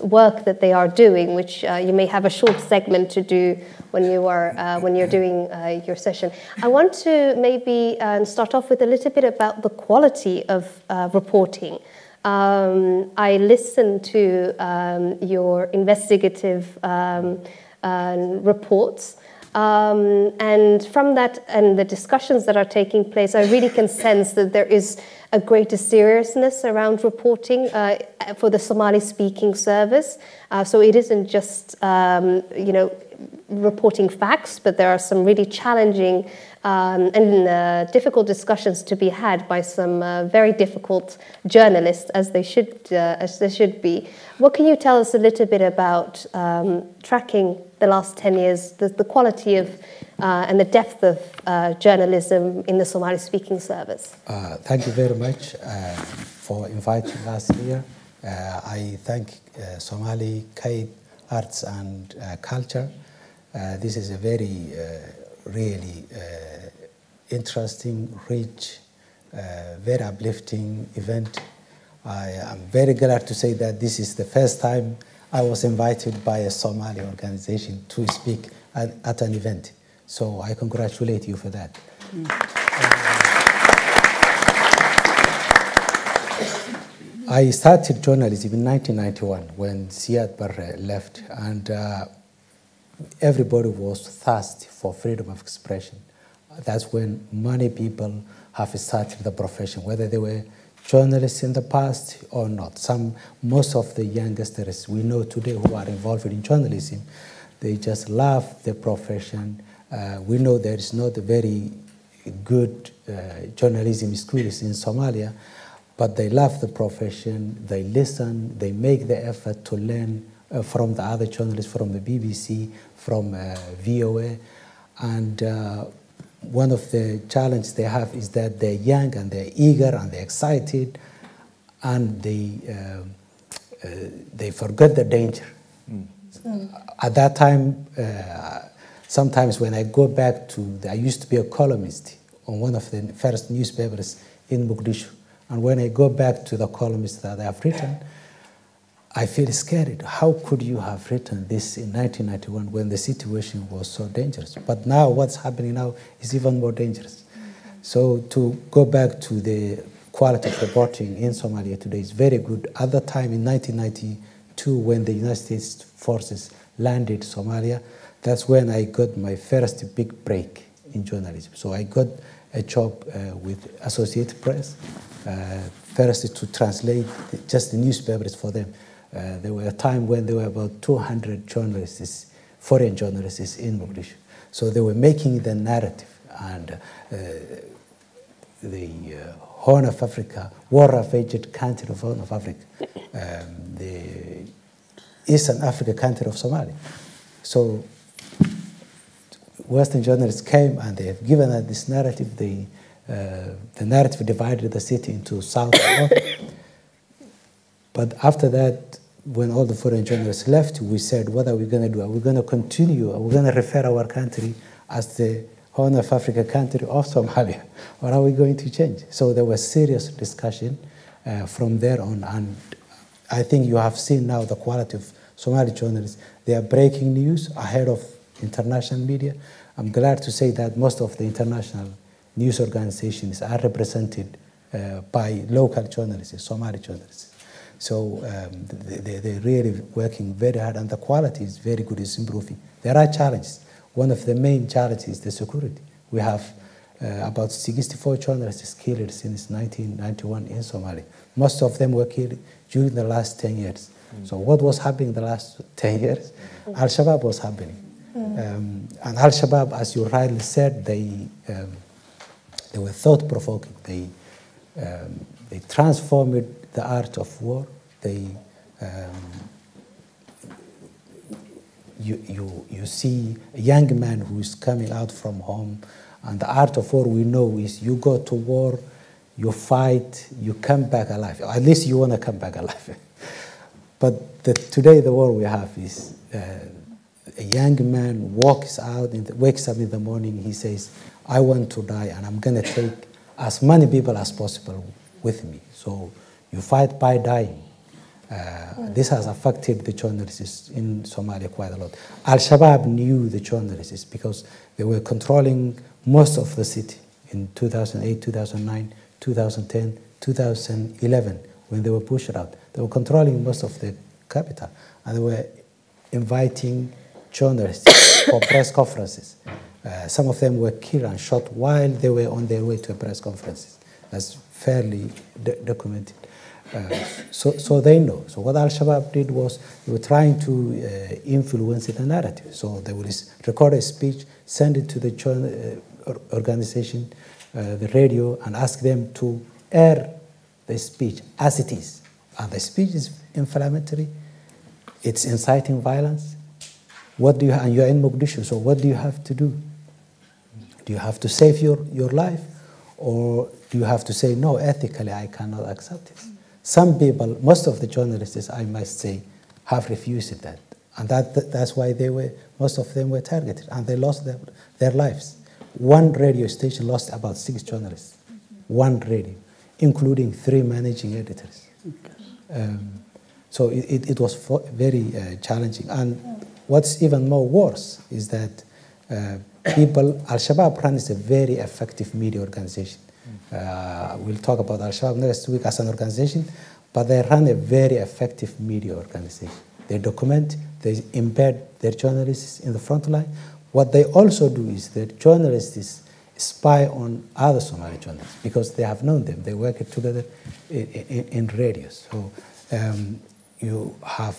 work that they are doing, which you may have a short segment to do when you're doing your session. I want to maybe start off with a little bit about the quality of reporting. I listened to your investigative reports, and from that and the discussions that are taking place, I really can sense that there is a greater seriousness around reporting for the Somali-speaking service. So it isn't just reporting facts, but there are some really challenging and difficult discussions to be had by some very difficult journalists, as they should be. What can you tell us a little bit about tracking the last 10 years, the quality of and the depth of journalism in the Somali-speaking service? Thank you very much for inviting us here. I thank Somali Kaid Arts and Culture. This is a very really interesting, rich, very uplifting event. I am very glad to say that this is the first time I was invited by a Somali organization to speak at an event. So I congratulate you for that. I started journalism in 1991 when Siad Barre left, and everybody was thirsty for freedom of expression. That's when many people have started the profession, whether they were journalists in the past or not. Most of the youngsters we know today who are involved in journalism, they just love the profession. We know there is not a very good journalism schools in Somalia, but they love the profession, they listen, they make the effort to learn from the other journalists, from the BBC, from VOA. And one of the challenges they have is that they're young and they're eager and they're excited, and they forget the danger. At that time, sometimes when I go back I used to be a columnist on one of the first newspapers in Mogadishu. And when I go back to the columns that I have written, I feel scared. How could you have written this in 1991 when the situation was so dangerous? But now what's happening now is even more dangerous. So to go back to the quality of reporting in Somalia today is very good. At the time in 1992, when the United States forces landed Somalia, that's when I got my first big break in journalism. So I got a job with Associated Press, first to translate just the newspapers for them. There were a time when there were about 200 journalists, foreign journalists in Mogadishu. So they were making the narrative, and the Horn of Africa, war-ravaged country of Horn of Africa, the Eastern Africa country of Somalia. So Western journalists came and they have given us this narrative. The narrative divided the city into south and north. But after that, when all the foreign journalists left, we said, what are we going to do? Are we going to continue? Are we going to refer our country as the Horn of Africa country of Somalia? Or are we going to change? So there was serious discussion from there on. And I think you have seen now the quality of Somali journalists. They are breaking news ahead of international media. I'm glad to say that most of the international news organizations are represented by local journalists, Somali journalists. So they're really working very hard, and the quality is very good, it's improving. There are challenges. One of the main challenges is the security. We have about 64 journalists killed since 1991 in Somalia. Most of them were killed during the last 10 years. So what was happening the last 10 years? Al-Shabaab was happening. And Al-Shabaab, as you rightly said, they were thought-provoking. They transformed the art of war. You see a young man who is coming out from home, and the art of war we know is you go to war, you fight, you come back alive. Or at least you want to come back alive. But today the war we have is a young man wakes up in the morning, he says, I want to die, and I'm going to take as many people as possible with me. So you fight by dying. This has affected the journalists in Somalia quite a lot. Al-Shabaab knew the journalists because they were controlling most of the city in 2008, 2009, 2010, 2011, when they were pushed out. They were controlling most of the capital, and they were inviting journalists for press conferences. Some of them were killed and shot while they were on their way to a press conference. That's fairly documented. So they know. So what Al-Shabaab did was they were trying to influence the narrative. So they would record a speech, send it to the organization, the radio, and ask them to air the speech as it is. And the speech is inflammatory. It's inciting violence. And you're in Mogadishu, so what do you have to do? Do you have to save your life? Or do you have to say, no, ethically, I cannot accept this? Some people, most of the journalists, I must say, have refused that. And that's why most of them were targeted, and they lost their lives. One radio station lost about 6 journalists. One radio, including 3 managing editors. So it was very challenging. And what's even more worse is that Al-Shabaab runs a very effective media organization. We'll talk about Al-Shabaab next week as an organization, but they run a very effective media organization. They document, they embed their journalists in the front line. What they also do is that journalists spy on other Somali journalists because they have known them. They work together in radios. So you have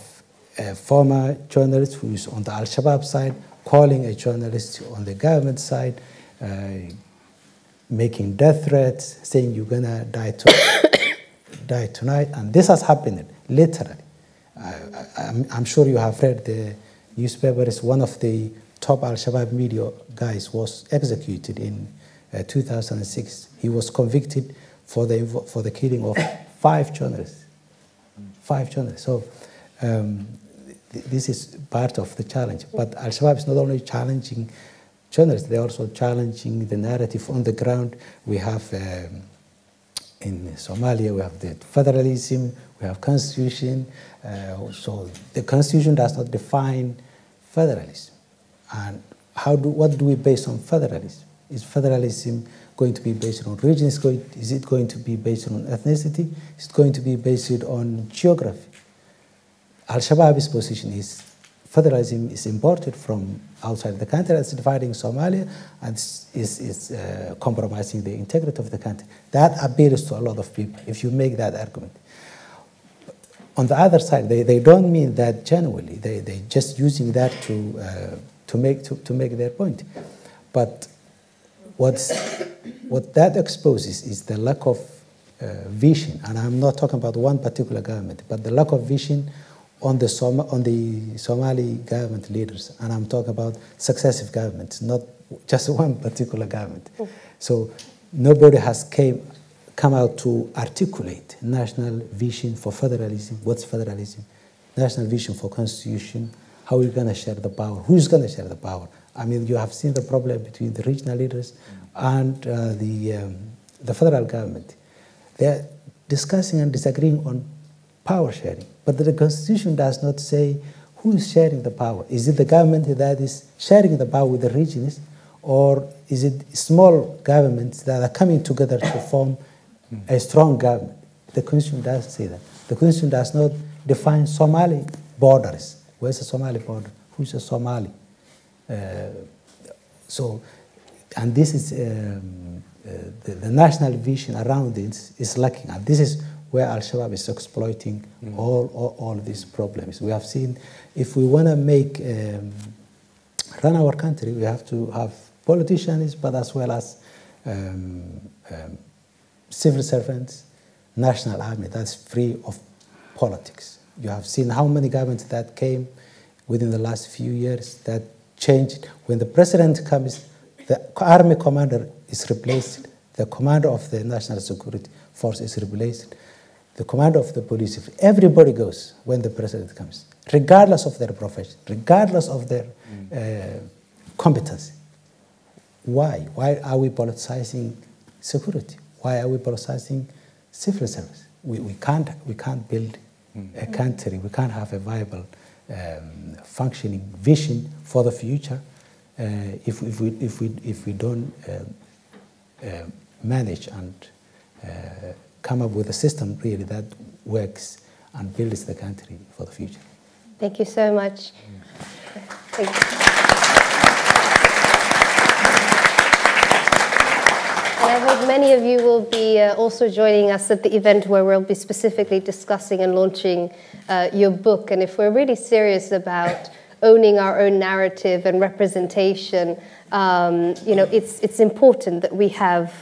a former journalist who is on the Al-Shabaab side calling a journalist on the government side, making death threats, saying you're going to die tonight. And this has happened, literally. I'm sure you have read the newspapers. One of the top Al-Shabaab media guys was executed in 2006. He was convicted for the killing of 5 journalists. 5 journalists. So this is part of the challenge. But Al-Shabaab is not only challenging journalists, they're also challenging the narrative on the ground. We have, in Somalia, we have the federalism, we have constitution. So the constitution does not define federalism. And what do we base on federalism? Is federalism going to be based on region? Is it going to be based on ethnicity? Is it going to be based on geography? Al-Shabaab's position is federalism is imported from outside the country. It's dividing Somalia and is compromising the integrity of the country. That appeals to a lot of people if you make that argument. On the other side, they don't mean that genuinely. They're just using that to make their point. But what that exposes is the lack of vision, and I'm not talking about one particular government, but the lack of vision on the Somali government leaders, and I'm talking about successive governments, not just one particular government. So nobody has come out to articulate national vision for federalism. What's federalism? national vision for constitution, how we're going to share the power, who's going to share the power. I mean, you have seen the problem between the regional leaders and the federal government. They're discussing and disagreeing on power sharing, but the constitution does not say who is sharing the power. Is it the government that is sharing the power with the regions, or is it small governments that are coming together to form a strong government? The constitution does say that. The constitution does not define Somali borders. Where's the Somali border? Who's a Somali? And this is the national vision around it is lacking, and this is where Al-Shabaab is exploiting all these problems. We have seen, if we want to run our country, we have to have politicians, but as well as civil servants, national army that's free of politics. You have seen how many governments that came within the last few years that changed. When the president comes, the army commander is replaced, the commander of the national security force is replaced, the commander of the police, everybody goes when the president comes, regardless of their profession, regardless of their competence. Why? Why are we politicizing security? Why are we politicizing civil service? We can't build a country, we can't have a viable functioning vision for the future if we don't manage and come up with a system really that works and builds the country for the future. Thank you so much. Thank you. And I hope many of you will be also joining us at the event where we'll be specifically discussing and launching your book. And if we're really serious about owning our own narrative and representation, it's important that we have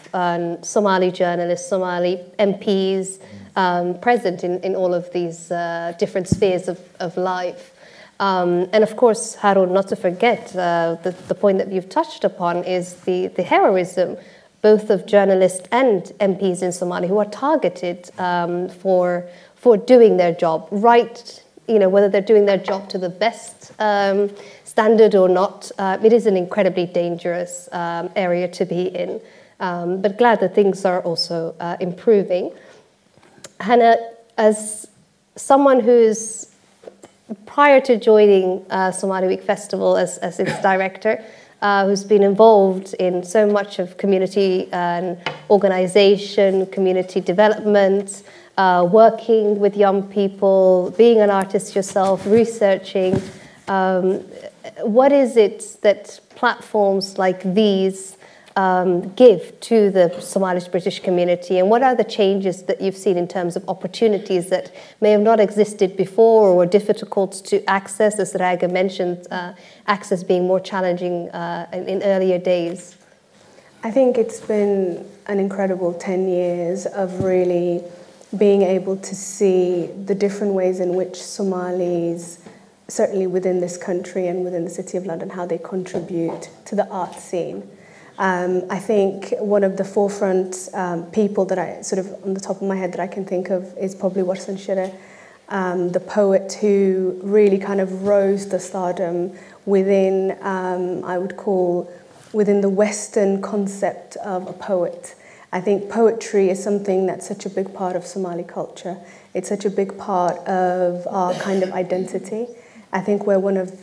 Somali journalists, Somali MPs present in all of these different spheres of life. And of course, Harun, not to forget, the point that you've touched upon is the heroism both of journalists and MPs in Somalia who are targeted for doing their job, right? Whether they're doing their job to the best standard or not, it is an incredibly dangerous area to be in. But glad that things are also improving. Hannah, as someone who's, prior to joining Somali Week Festival as its director, who's been involved in so much of community and organization, community development, working with young people, being an artist yourself, researching. What is it that platforms like these give to the Somali-British community, and what are the changes that you've seen in terms of opportunities that may have not existed before or were difficult to access, as Raga mentioned, access being more challenging in earlier days? I think it's been an incredible 10 years of really being able to see the different ways in which Somalis, certainly within this country and within the City of London, how they contribute to the art scene. I think one of the forefront people that I sort of on the top of my head that I can think of is probably Warar, the poet who really kind of rose to stardom within, I would call, within the Western concept of a poet. I think poetry is something that's such a big part of Somali culture. It's such a big part of our kind of identity. I think we're one of,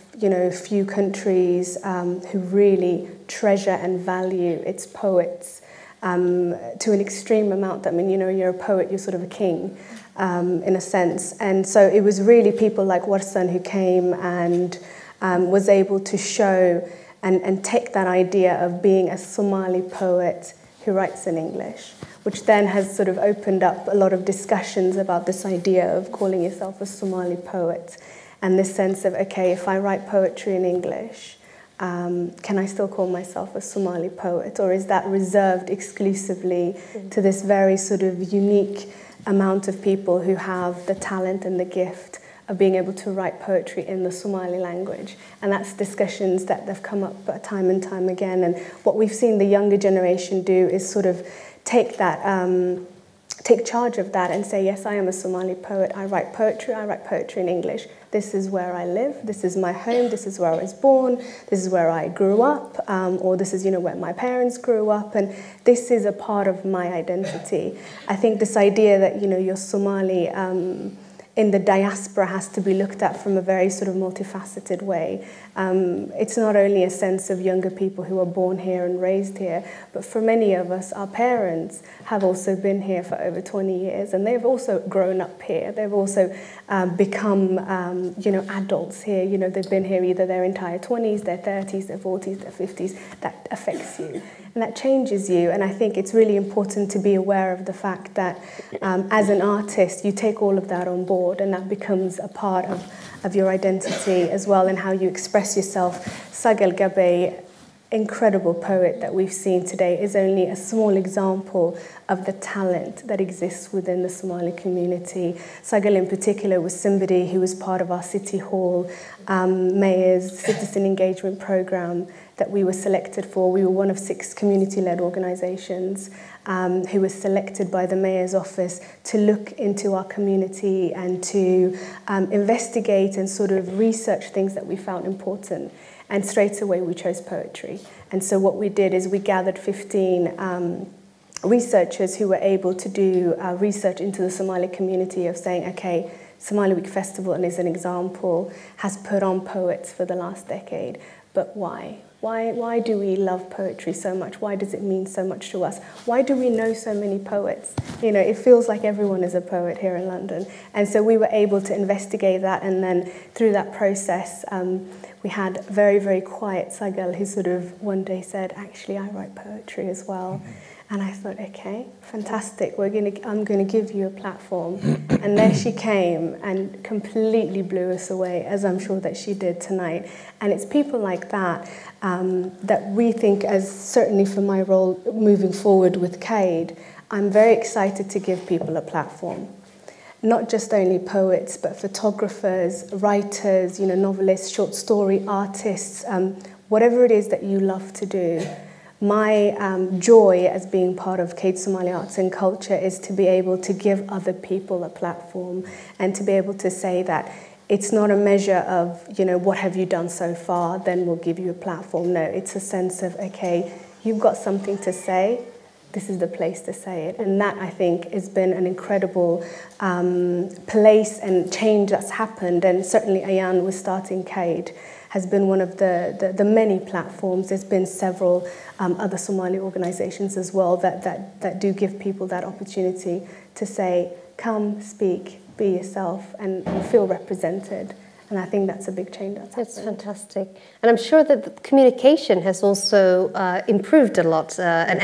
few countries who really treasure and value its poets to an extreme amount. I mean, you're a poet, you're sort of a king in a sense. And so it was really people like Warar who came and was able to show and take that idea of being a Somali poet who writes in English, which then has sort of opened up a lot of discussions about this idea of calling yourself a Somali poet. And this sense of, okay, if I write poetry in English, can I still call myself a Somali poet? Or is that reserved exclusively to this very sort of unique amount of people who have the talent and the gift of being able to write poetry in the Somali language? And that's discussions that have come up time and time again. And what we've seen the younger generation do is sort of take that, take charge of that and say, yes, I am a Somali poet, I write poetry in English. this is where I live, this is my home, this is where I was born, this is where I grew up, or this is, where my parents grew up, and this is a part of my identity. I think this idea that, you're Somali in the diaspora has to be looked at from a very sort of multifaceted way. It's not only a sense of younger people who are born here and raised here, but for many of us, our parents have also been here for over 20 years, and they've also grown up here. They've also become, adults here. They've been here either their entire 20s, their 30s, their 40s, their 50s. That affects you, and that changes you. And I think it's really important to be aware of the fact that as an artist, you take all of that on board, and that becomes a part of your identity as well, and how you express yourself. Sagal Gabe, incredible poet that we've seen today, is only a small example of the talent that exists within the Somali community. Sagal in particular was somebody who was part of our City Hall Mayor's Citizen Engagement Programme that we were selected for. We were one of 6 community-led organisations who was selected by the Mayor's office to look into our community and to investigate and sort of research things that we found important. And straight away we chose poetry. And so what we did is we gathered 15 researchers who were able to do research into the Somali community of saying, okay, Somali Week Festival, and as an example, has put on poets for the last decade. But why? Why do we love poetry so much? Why does it mean so much to us? Why do we know so many poets? It feels like everyone is a poet here in London. And so we were able to investigate that, and then through that process, we had very, very quiet Sagal who sort of one day said, actually, I write poetry as well. And I thought, okay, fantastic. I'm going to give you a platform. And there she came and completely blew us away, as I'm sure that she did tonight. And it's people like that that we think, as certainly for my role moving forward with Cade, I'm very excited to give people a platform. Not just only poets, but photographers, writers, novelists, short story artists, whatever it is that you love to do. My joy as being part of Cade Somali Arts and Culture is to be able to give other people a platform and to be able to say that it's not a measure of, what have you done so far, then we'll give you a platform. No, it's a sense of, okay, you've got something to say, this is the place to say it. And that, I think, has been an incredible place and change that's happened. And certainly Ayan was starting Cade has been one of the many platforms. There's been several other Somali organisations as well that do give people that opportunity to say, come, speak, be yourself, and feel represented. And I think that's a big change that's happened. Fantastic. And I'm sure that the communication has also improved a lot and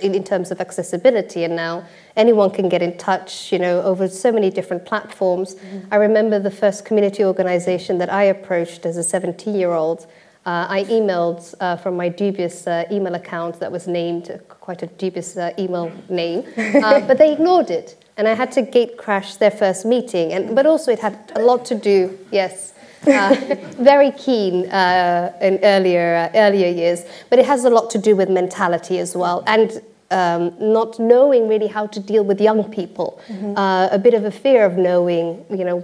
in terms of accessibility. And now anyone can get in touch, over so many different platforms. I remember the first community organisation that I approached as a 17-year-old. I emailed from my dubious email account that was named, quite a dubious email name, but they ignored it. And I had to gate crash their first meeting. But also it had a lot to do, yes, very keen in earlier years. But it has a lot to do with mentality as well. And not knowing really how to deal with young people. A bit of a fear of knowing,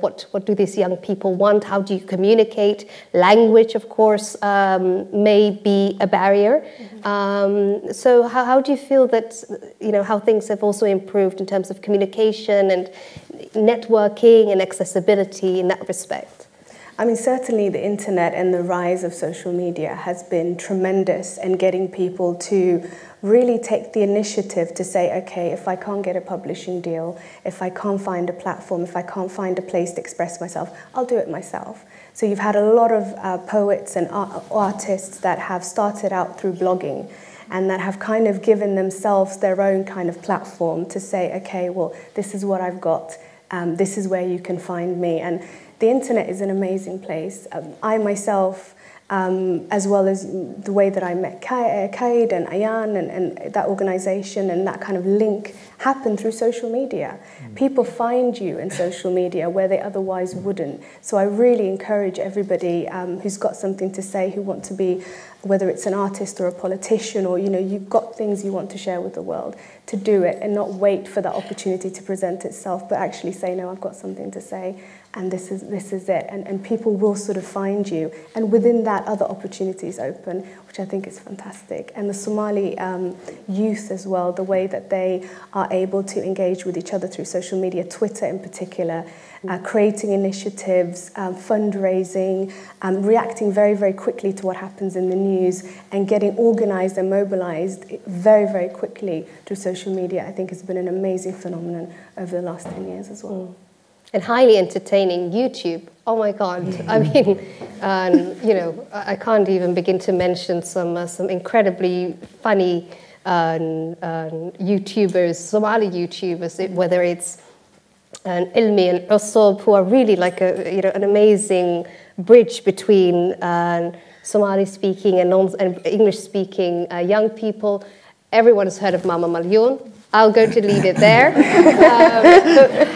what do these young people want? How do you communicate? Language, of course, may be a barrier. So how do you feel that, how things have also improved in terms of communication and networking and accessibility in that respect? I mean, certainly the internet and the rise of social media has been tremendous in getting people to really take the initiative to say, okay, if I can't get a publishing deal, if I can't find a platform, if I can't find a place to express myself, I'll do it myself. So you've had a lot of poets and artists that have started out through blogging and that have kind of given themselves their own kind of platform to say, okay, well, this is what I've got, this is where you can find me. And the internet is an amazing place. I myself, as well as the way that I met Cade and Ayan and that organisation and that kind of link happened through social media. People find you in social media where they otherwise wouldn't. So I really encourage everybody who's got something to say, who want to be, whether it's an artist or a politician or, you've got things you want to share with the world, to do it and not wait for that opportunity to present itself, but actually say, no, I've got something to say. and this is it. And people will sort of find you. And within that, other opportunities open, which I think is fantastic. And the Somali youth as well, the way that they are able to engage with each other through social media, Twitter in particular, creating initiatives, fundraising, reacting very, very quickly to what happens in the news, and getting organized and mobilized very, very quickly through social media, I think has been an amazing phenomenon over the last 10 years as well. And highly entertaining YouTube. Oh my God! I mean, I can't even begin to mention some incredibly funny YouTubers, Somali YouTubers, whether it's Ilmi and Usob, who are really like an amazing bridge between Somali-speaking and English-speaking young people. Everyone has heard of Mama Malyoun. I'll go to leave it there.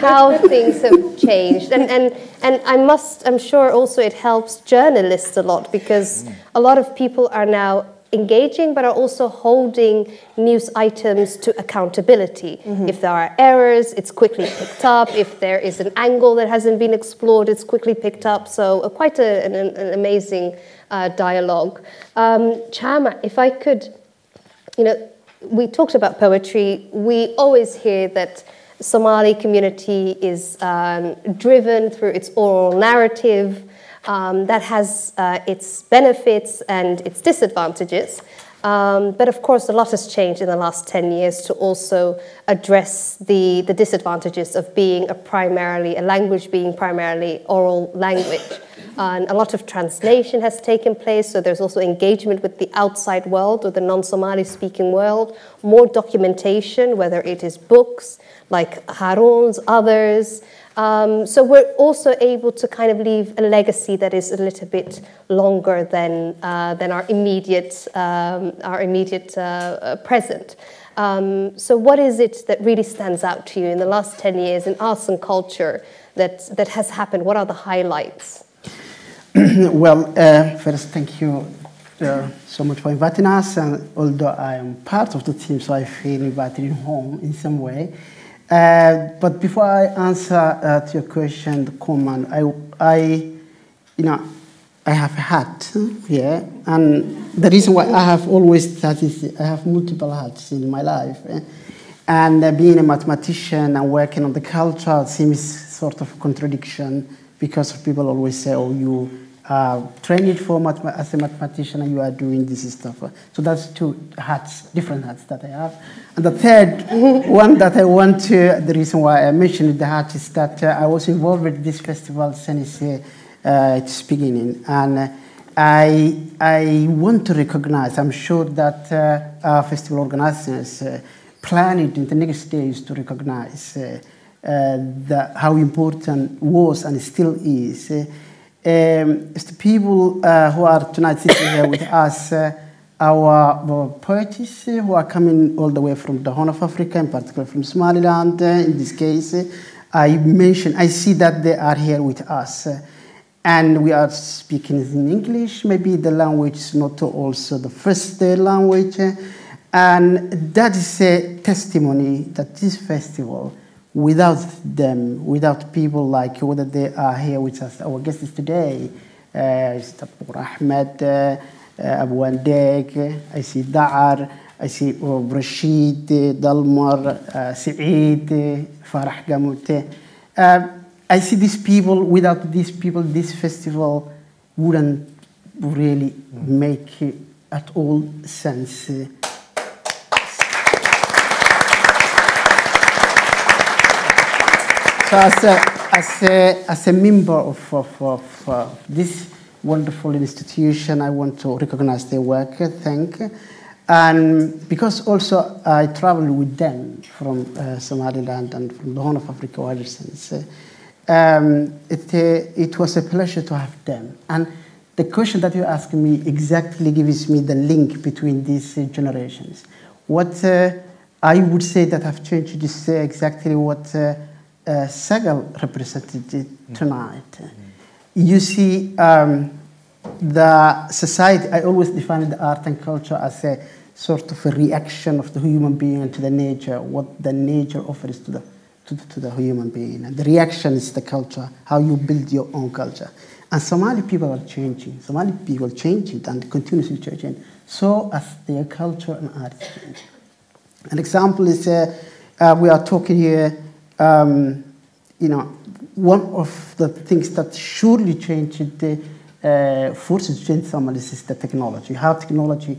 How things have changed, and I'm sure also it helps journalists a lot, because a lot of people are now engaging, but are also holding news items to accountability. If there are errors, it's quickly picked up. If there is an angle that hasn't been explored, it's quickly picked up. So quite an amazing dialogue. Chama, if I could, we talked about poetry. We always hear that Somali community is driven through its oral narrative that has its benefits and its disadvantages. But of course, a lot has changed in the last 10 years to also address the disadvantages of being a language being primarily oral language. And a lot of translation has taken place, so there's also engagement with the outside world or the non-Somali speaking world, more documentation, whether it is books like Harun's, others. So we're also able to kind of leave a legacy that is a little bit longer than our immediate present. So what is it that really stands out to you in the last 10 years in arts and culture that has happened? What are the highlights? Well, first, thank you so much for inviting us. And although I am part of the team, so I feel invited home in some way. But before I answer to your question, the comment, I have a hat here, and the reason why I have always that is I have multiple hats in my life, and being a mathematician and working on the culture seems sort of a contradiction, because people always say, "Oh, you are trained as a mathematician and you are doing this stuff." So that's two hats, different hats that I have. And the third one that I want to, the reason why I mentioned the hat is that I was involved with this festival since its beginning. And I want to recognize, I'm sure that our festival organizers plan it in the next days to recognize how important was and still is. It's the people who are tonight sitting here with us, our poets who are coming all the way from the Horn of Africa, in particular from Somaliland. In this case, I see that they are here with us. And we are speaking in English. Maybe the language is not also the first language. And that is a testimony that this festival, without them, without people like whether they are here with us, our guests today, Abu Ahmed, Abu Wandeg, I see Da'ar, I see Rashid, Dalmar, Saeed, Farah Gamute. I see these people. Without these people, this festival wouldn't really make at all sense. So as a member of this wonderful institution, I want to recognize their work, and because also I traveled with them from Somaliland and from the Horn of Africa ever since. It was a pleasure to have them. And the question that you asked me exactly gives me the link between these generations. What I would say that have changed is exactly what Sagal represented tonight. You see, the society, I always define the art and culture as a sort of a reaction of the human being to the nature, what the nature offers to to the human being. And the reaction is the culture, how you build your own culture. And Somali people are changing. Somali people changing and continuously changing. So as their culture and art is changing. An example is we are talking here. One of the things that surely changed forces change Somalis is the technology. How technology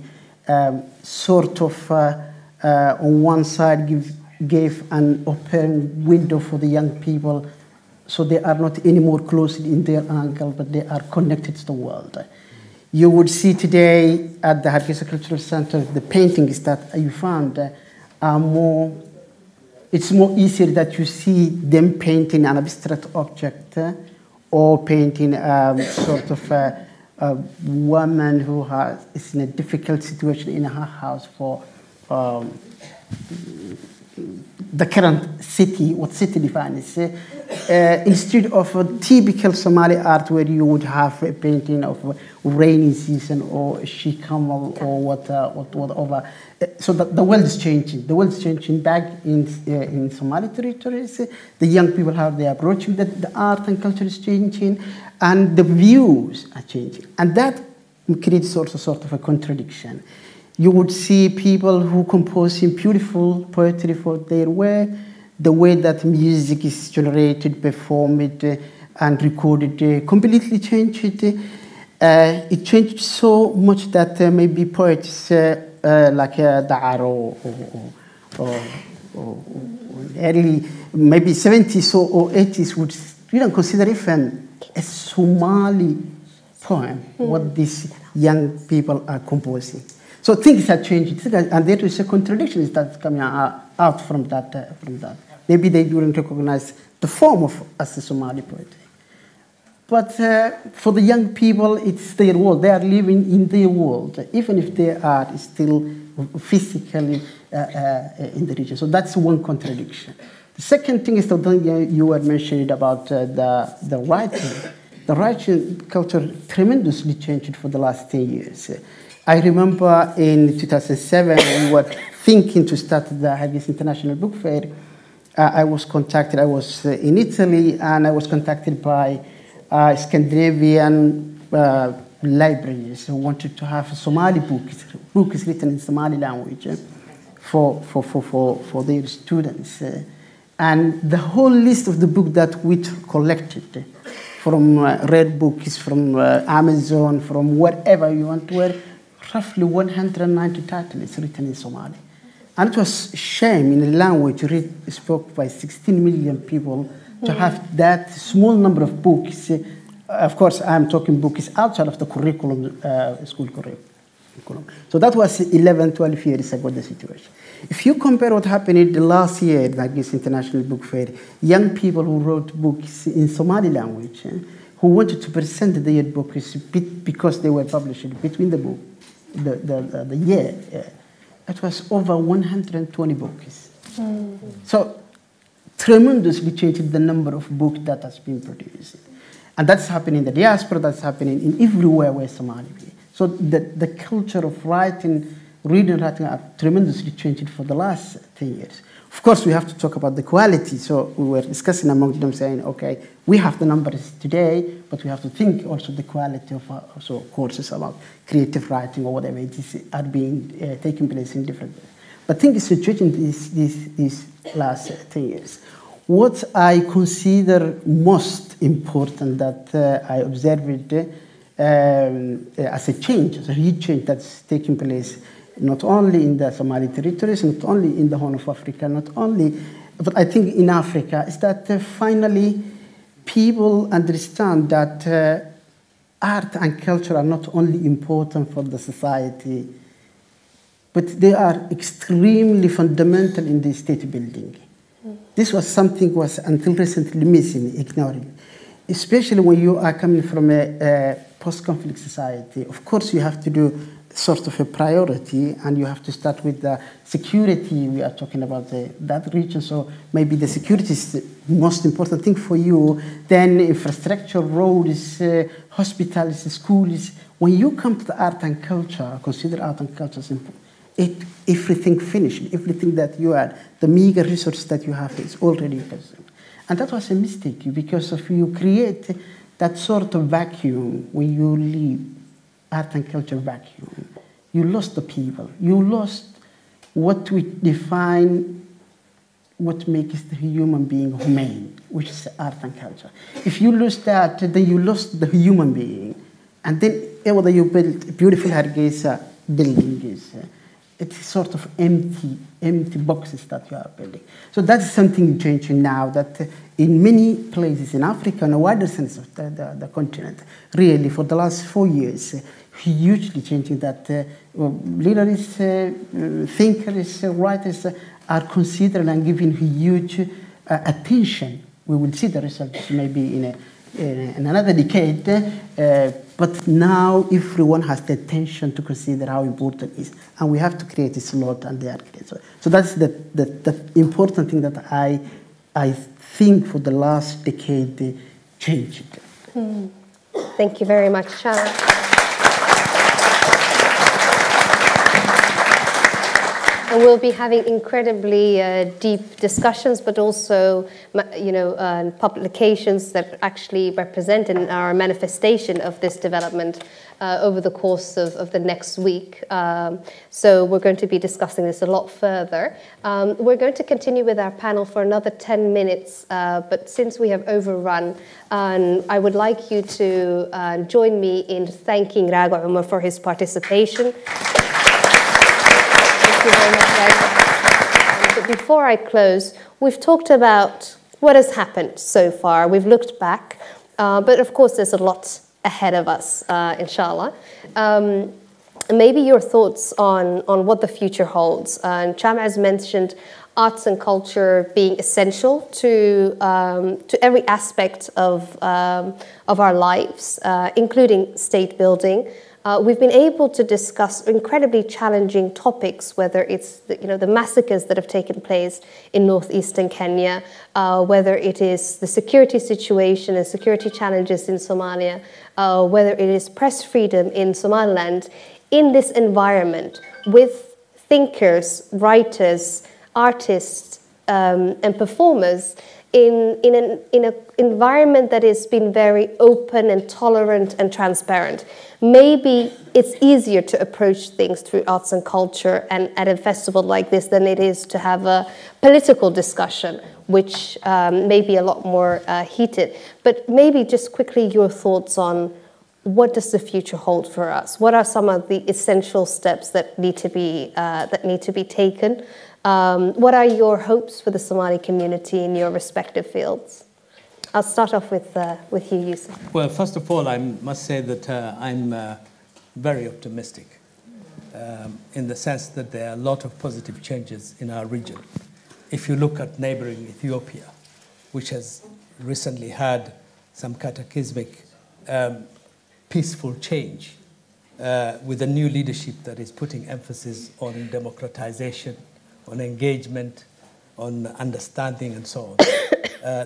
sort of on one side gave an open window for the young people, so they are not anymore closed in their angle, but they are connected to the world. You would see today at the Hargeisa Cultural Center, the paintings that you found are more. It's more easier that you see them painting an abstract object or painting sort of a woman who is in a difficult situation in her house for the current city, what city defines, instead of a typical Somali art where you would have a painting of a rainy season or a she camel or whatever. So the world is changing. The world is changing back in Somali territories. The young people, how they are approaching the art and culture is changing, and the views are changing. And that creates also sort of a contradiction. You would see people who composing beautiful poetry for their work, the way that music is generated, performed, and recorded completely changed. It changed so much that maybe poets like Da'ar or early, maybe 70s or 80s would consider even a Somali poem, what these young people are composing. So things are changing, and there is a contradiction that's coming out from that. Maybe they don't recognize the form of as a Somali poetry. But for the young people, it's their world. They are living in their world, even if their art is still physically in the region. So that's one contradiction. The second thing is the thing you were mentioning about the writing. The writing culture tremendously changed for the last 10 years. I remember in 2007, we were thinking to start the Hargeisa International Book Fair. I was contacted, I was in Italy, and I was contacted by Scandinavian libraries who wanted to have Somali books written in Somali language for their students. And the whole list of the book that we collected from rare books, from Amazon, from wherever you want to were roughly 190 titles written in Somali. And it was a shame in a language spoken by 16 million people to have that small number of books. Of course, I'm talking books outside of the curriculum, school curriculum. So that was 11, 12 years ago, the situation. If you compare what happened in the last year, like this International Book Fair, young people who wrote books in Somali language, who wanted to present their books because they were published between the book, the year, it was over 120 books. So tremendously changed the number of books that has been produced. And that's happening in the diaspora, that's happening in everywhere where Somali be. So the culture of writing, reading and writing are tremendously changed for the last 10 years. Of course, we have to talk about the quality. So we were discussing among them saying, okay, we have the numbers today, but we have to think also the quality of also courses about creative writing or whatever it is are being taking place in different ways. But things are changing these last 10 years. What I consider most important that I observed as a change, as a huge change that's taking place not only in the Somali territories, not only in the Horn of Africa, not only, but I think in Africa, is that finally people understand that art and culture are not only important for the society, but they are extremely fundamental in the state building. This was something was until recently missing, ignoring. Especially when you are coming from a post-conflict society. Of course, you have to do sort of a priority, and you have to start with the security. We are talking about that region, so maybe the security is the most important thing for you. Then infrastructure, roads, hospitals, schools. When you come to the art and culture, consider art and culture everything finished, everything that you had, the meager resource that you have is already present. And that was a mistake because if you create that sort of vacuum where you leave art and culture vacuum, you lost the people. You lost what we define what makes the human being humane, which is art and culture. If you lose that, then you lost the human being. And then whether you build beautiful Hargeisa buildings, it's sort of empty boxes that you are building. So that's something changing now, that in many places in Africa, in a wider sense of the continent, really for the last 4 years, hugely changing that leaders, thinkers, writers are considering and giving huge attention. We will see the results maybe in another decade, but now everyone has the attention to consider how important it is, and we have to create this lot, and they are created. So that's the important thing that I think for the last decade changed. Thank you very much, Shana. And we'll be having incredibly deep discussions, but also, publications that actually represent our manifestation of this development over the course of the next week. So we're going to be discussing this a lot further. We're going to continue with our panel for another 10 minutes, but since we have overrun, I would like you to join me in thanking Rago Umar for his participation. Thank you very much, guys. But before I close, we've talked about what has happened so far. We've looked back, but of course there's a lot ahead of us, inshallah. Maybe your thoughts on what the future holds. Cham has mentioned arts and culture being essential to every aspect of our lives, including state building. We've been able to discuss incredibly challenging topics, whether it's the massacres that have taken place in northeastern Kenya, whether it is the security situation and security challenges in Somalia, whether it is press freedom in Somaliland. In this environment, with thinkers, writers, artists, and performers, in an environment that has been very open and tolerant and transparent. Maybe it's easier to approach things through arts and culture and at a festival like this than it is to have a political discussion, which may be a lot more heated. But maybe just quickly your thoughts on what does the future hold for us? What are some of the essential steps that need to be taken? What are your hopes for the Somali community in your respective fields? I'll start off with you, Yusuf. Well, first of all, I must say that I'm very optimistic in the sense that there are a lot of positive changes in our region. If you look at neighboring Ethiopia, which has recently had some cataclysmic peaceful change with a new leadership that is putting emphasis on democratization, on engagement, on understanding, and so on.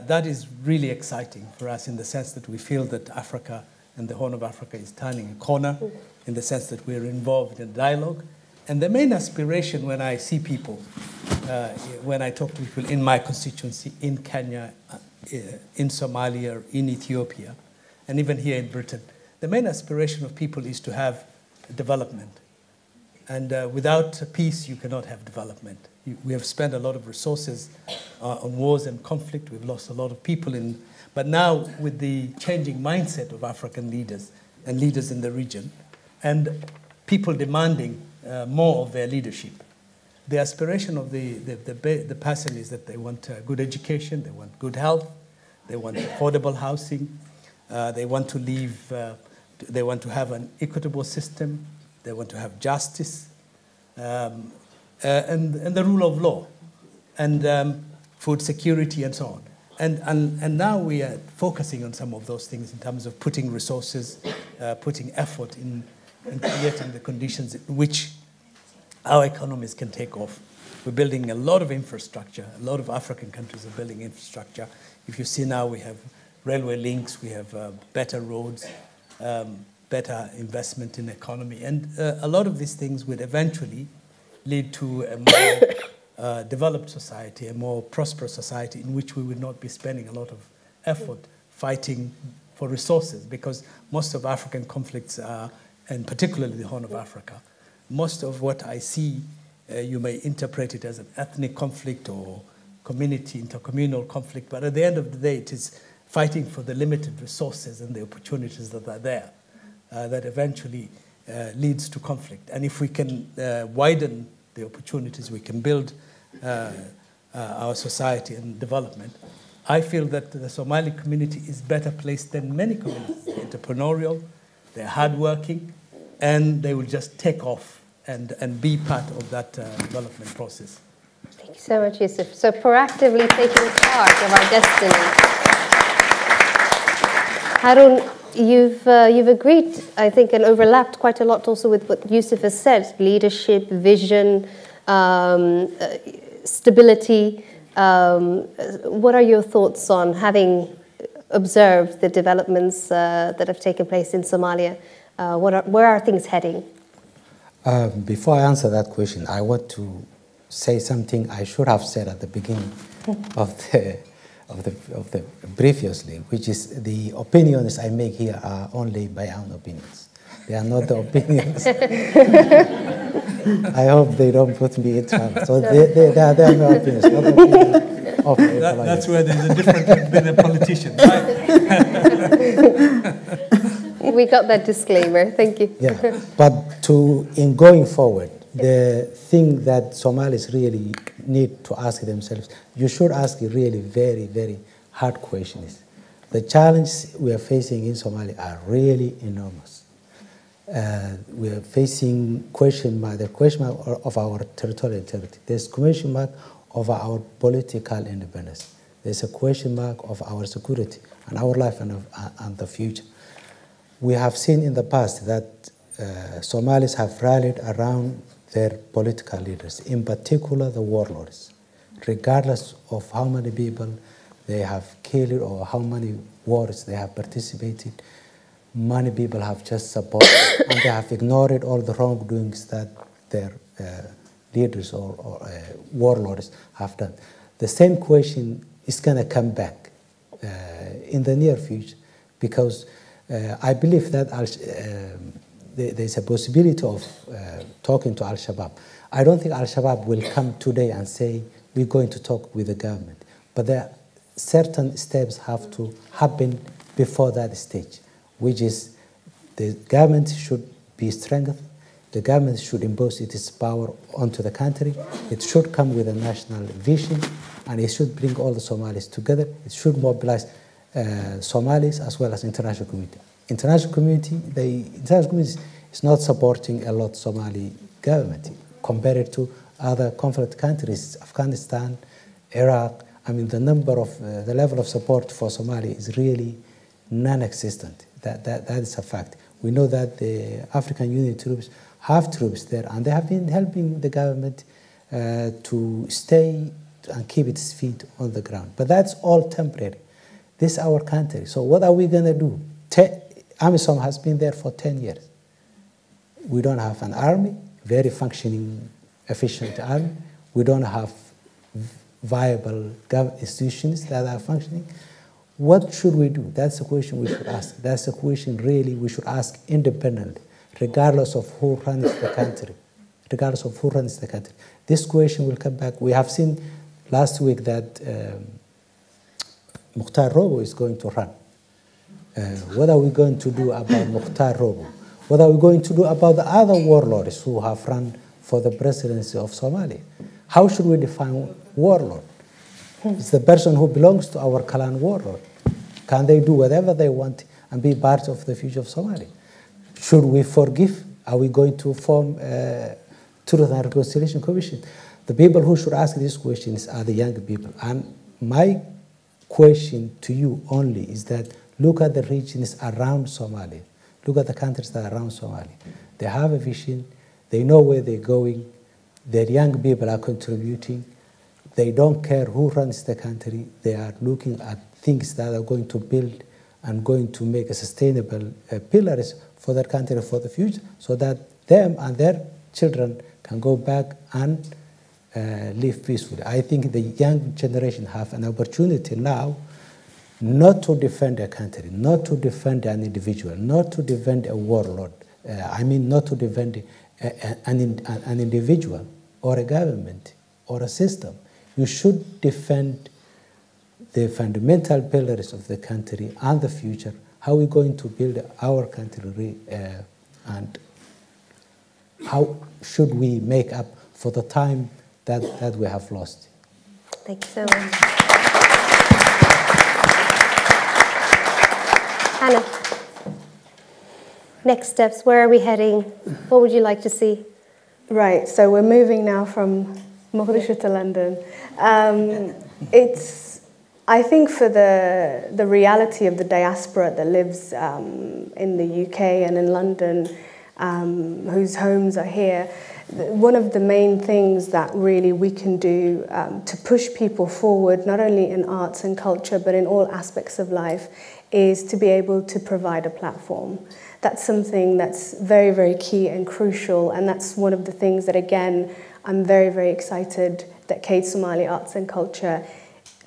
That is really exciting for us in the sense that we feel that Africa and the Horn of Africa is turning a corner, in the sense that we're involved in dialogue. And the main aspiration when I see people, when I talk to people in my constituency, in Kenya, in Somalia, in Ethiopia, and even here in Britain, the main aspiration of people is to have development. And without peace, you cannot have development. We have spent a lot of resources on wars and conflict. We've lost a lot of people but now with the changing mindset of African leaders and leaders in the region, and people demanding more of their leadership, the aspiration of the person is that they want good education, they want good health, they want affordable housing, they want to live, they want to have an equitable system, they want to have justice, and the rule of law, and food security, and so on. And now we are focusing on some of those things in terms of putting resources, putting effort in creating the conditions in which our economies can take off. We're building a lot of infrastructure. A lot of African countries are building infrastructure. If you see now, we have railway links, we have better roads, better investment in economy. And a lot of these things would eventually lead to a more developed society, a more prosperous society in which we will not be spending a lot of effort fighting for resources, because most of African conflicts are, and particularly the Horn of Africa, most of what I see, you may interpret it as an ethnic conflict or community, intercommunal conflict, but at the end of the day, it is fighting for the limited resources and the opportunities that are there that eventually leads to conflict. And if we can widen the opportunities, we can build our society and development. I feel that the Somali community is better placed than many communities. They're entrepreneurial, they're hardworking, and they will just take off and be part of that development process. Thank you so much, Yusuf. So proactively taking charge of our destiny. Harun, you've agreed, I think, and overlapped quite a lot also with what Yusuf has said: leadership, vision, stability. What are your thoughts on, having observed the developments that have taken place in Somalia? Where are things heading? Before I answer that question, I want to say something I should have said at the beginning of the previously, which is the opinions I make here are only my own opinions. They are not the opinions. I hope they don't put me in trouble. So they are my opinions, not the opinions of that's where there's a difference between a politician, right? We got that disclaimer. Thank you. Yeah, but in going forward, the thing that Somalis really need to ask themselves, you should ask really very, very hard questions. The challenges we are facing in Somalia are really enormous. We are facing the question mark of our territorial integrity. There's a question mark of our political independence. There's a question mark of our security and our life and the future. We have seen in the past that Somalis have rallied around their political leaders, in particular the warlords. Regardless of how many people they have killed or how many wars they have participated, many people have just supported and they have ignored all the wrongdoings that their leaders or warlords have done. The same question is going to come back in the near future, because I believe that there's a possibility of talking to Al-Shabaab. I don't think Al-Shabaab will come today and say, we're going to talk with the government. But there are certain steps have to happen before that stage, which is the government should be strengthened. The government should impose its power onto the country. It should come with a national vision, and it should bring all the Somalis together. It should mobilize Somalis as well as international community. The international community is not supporting a lot Somali government compared to other conflict countries, Afghanistan, Iraq. I mean, the level of support for Somalia is really non-existent. That is a fact. We know that the African Union troops have troops there, and they have been helping the government to stay and keep its feet on the ground. But that's all temporary. This is our country. So what are we going to do? AMISOM has been there for 10 years. We don't have an army, very functioning, efficient army. We don't have viable institutions that are functioning. What should we do? That's the question we should ask. That's the question really we should ask independently, regardless of who runs the country. Regardless of who runs the country. This question will come back. We have seen last week that Mukhtar Robo is going to run. What are we going to do about Mukhtar Robo? What are we going to do about the other warlords who have run for the presidency of Somalia? How should we define warlord? It's the person who belongs to our clan warlord. Can they do whatever they want and be part of the future of Somalia? Should we forgive? Are we going to form a Truth and Reconciliation Commission? The people who should ask these questions are the young people. And my question to you only is that look at the regions around Somalia. Look at the countries that are around Somalia. They have a vision. They know where they're going. Their young people are contributing. They don't care who runs the country. They are looking at things that are going to build and going to make a sustainable pillars for their country for the future, so that them and their children can go back and live peacefully. I think the young generation have an opportunity now not to defend a country, not to defend an individual, not to defend a warlord. Not to defend an individual or a government or a system. You should defend the fundamental pillars of the country and the future. How we're going to build our country and how should we make up for the time that we have lost. Thank you so much. Hannah, next steps, where are we heading? What would you like to see? Right, so we're moving now from Mogadishu to London. I think for the reality of the diaspora that lives in the UK and in London, whose homes are here, one of the main things that really we can do to push people forward, not only in arts and culture, but in all aspects of life, is to be able to provide a platform. That's something that's very, very key and crucial, and that's one of the things that, again, I'm very, very excited that Kate Somali Arts and Culture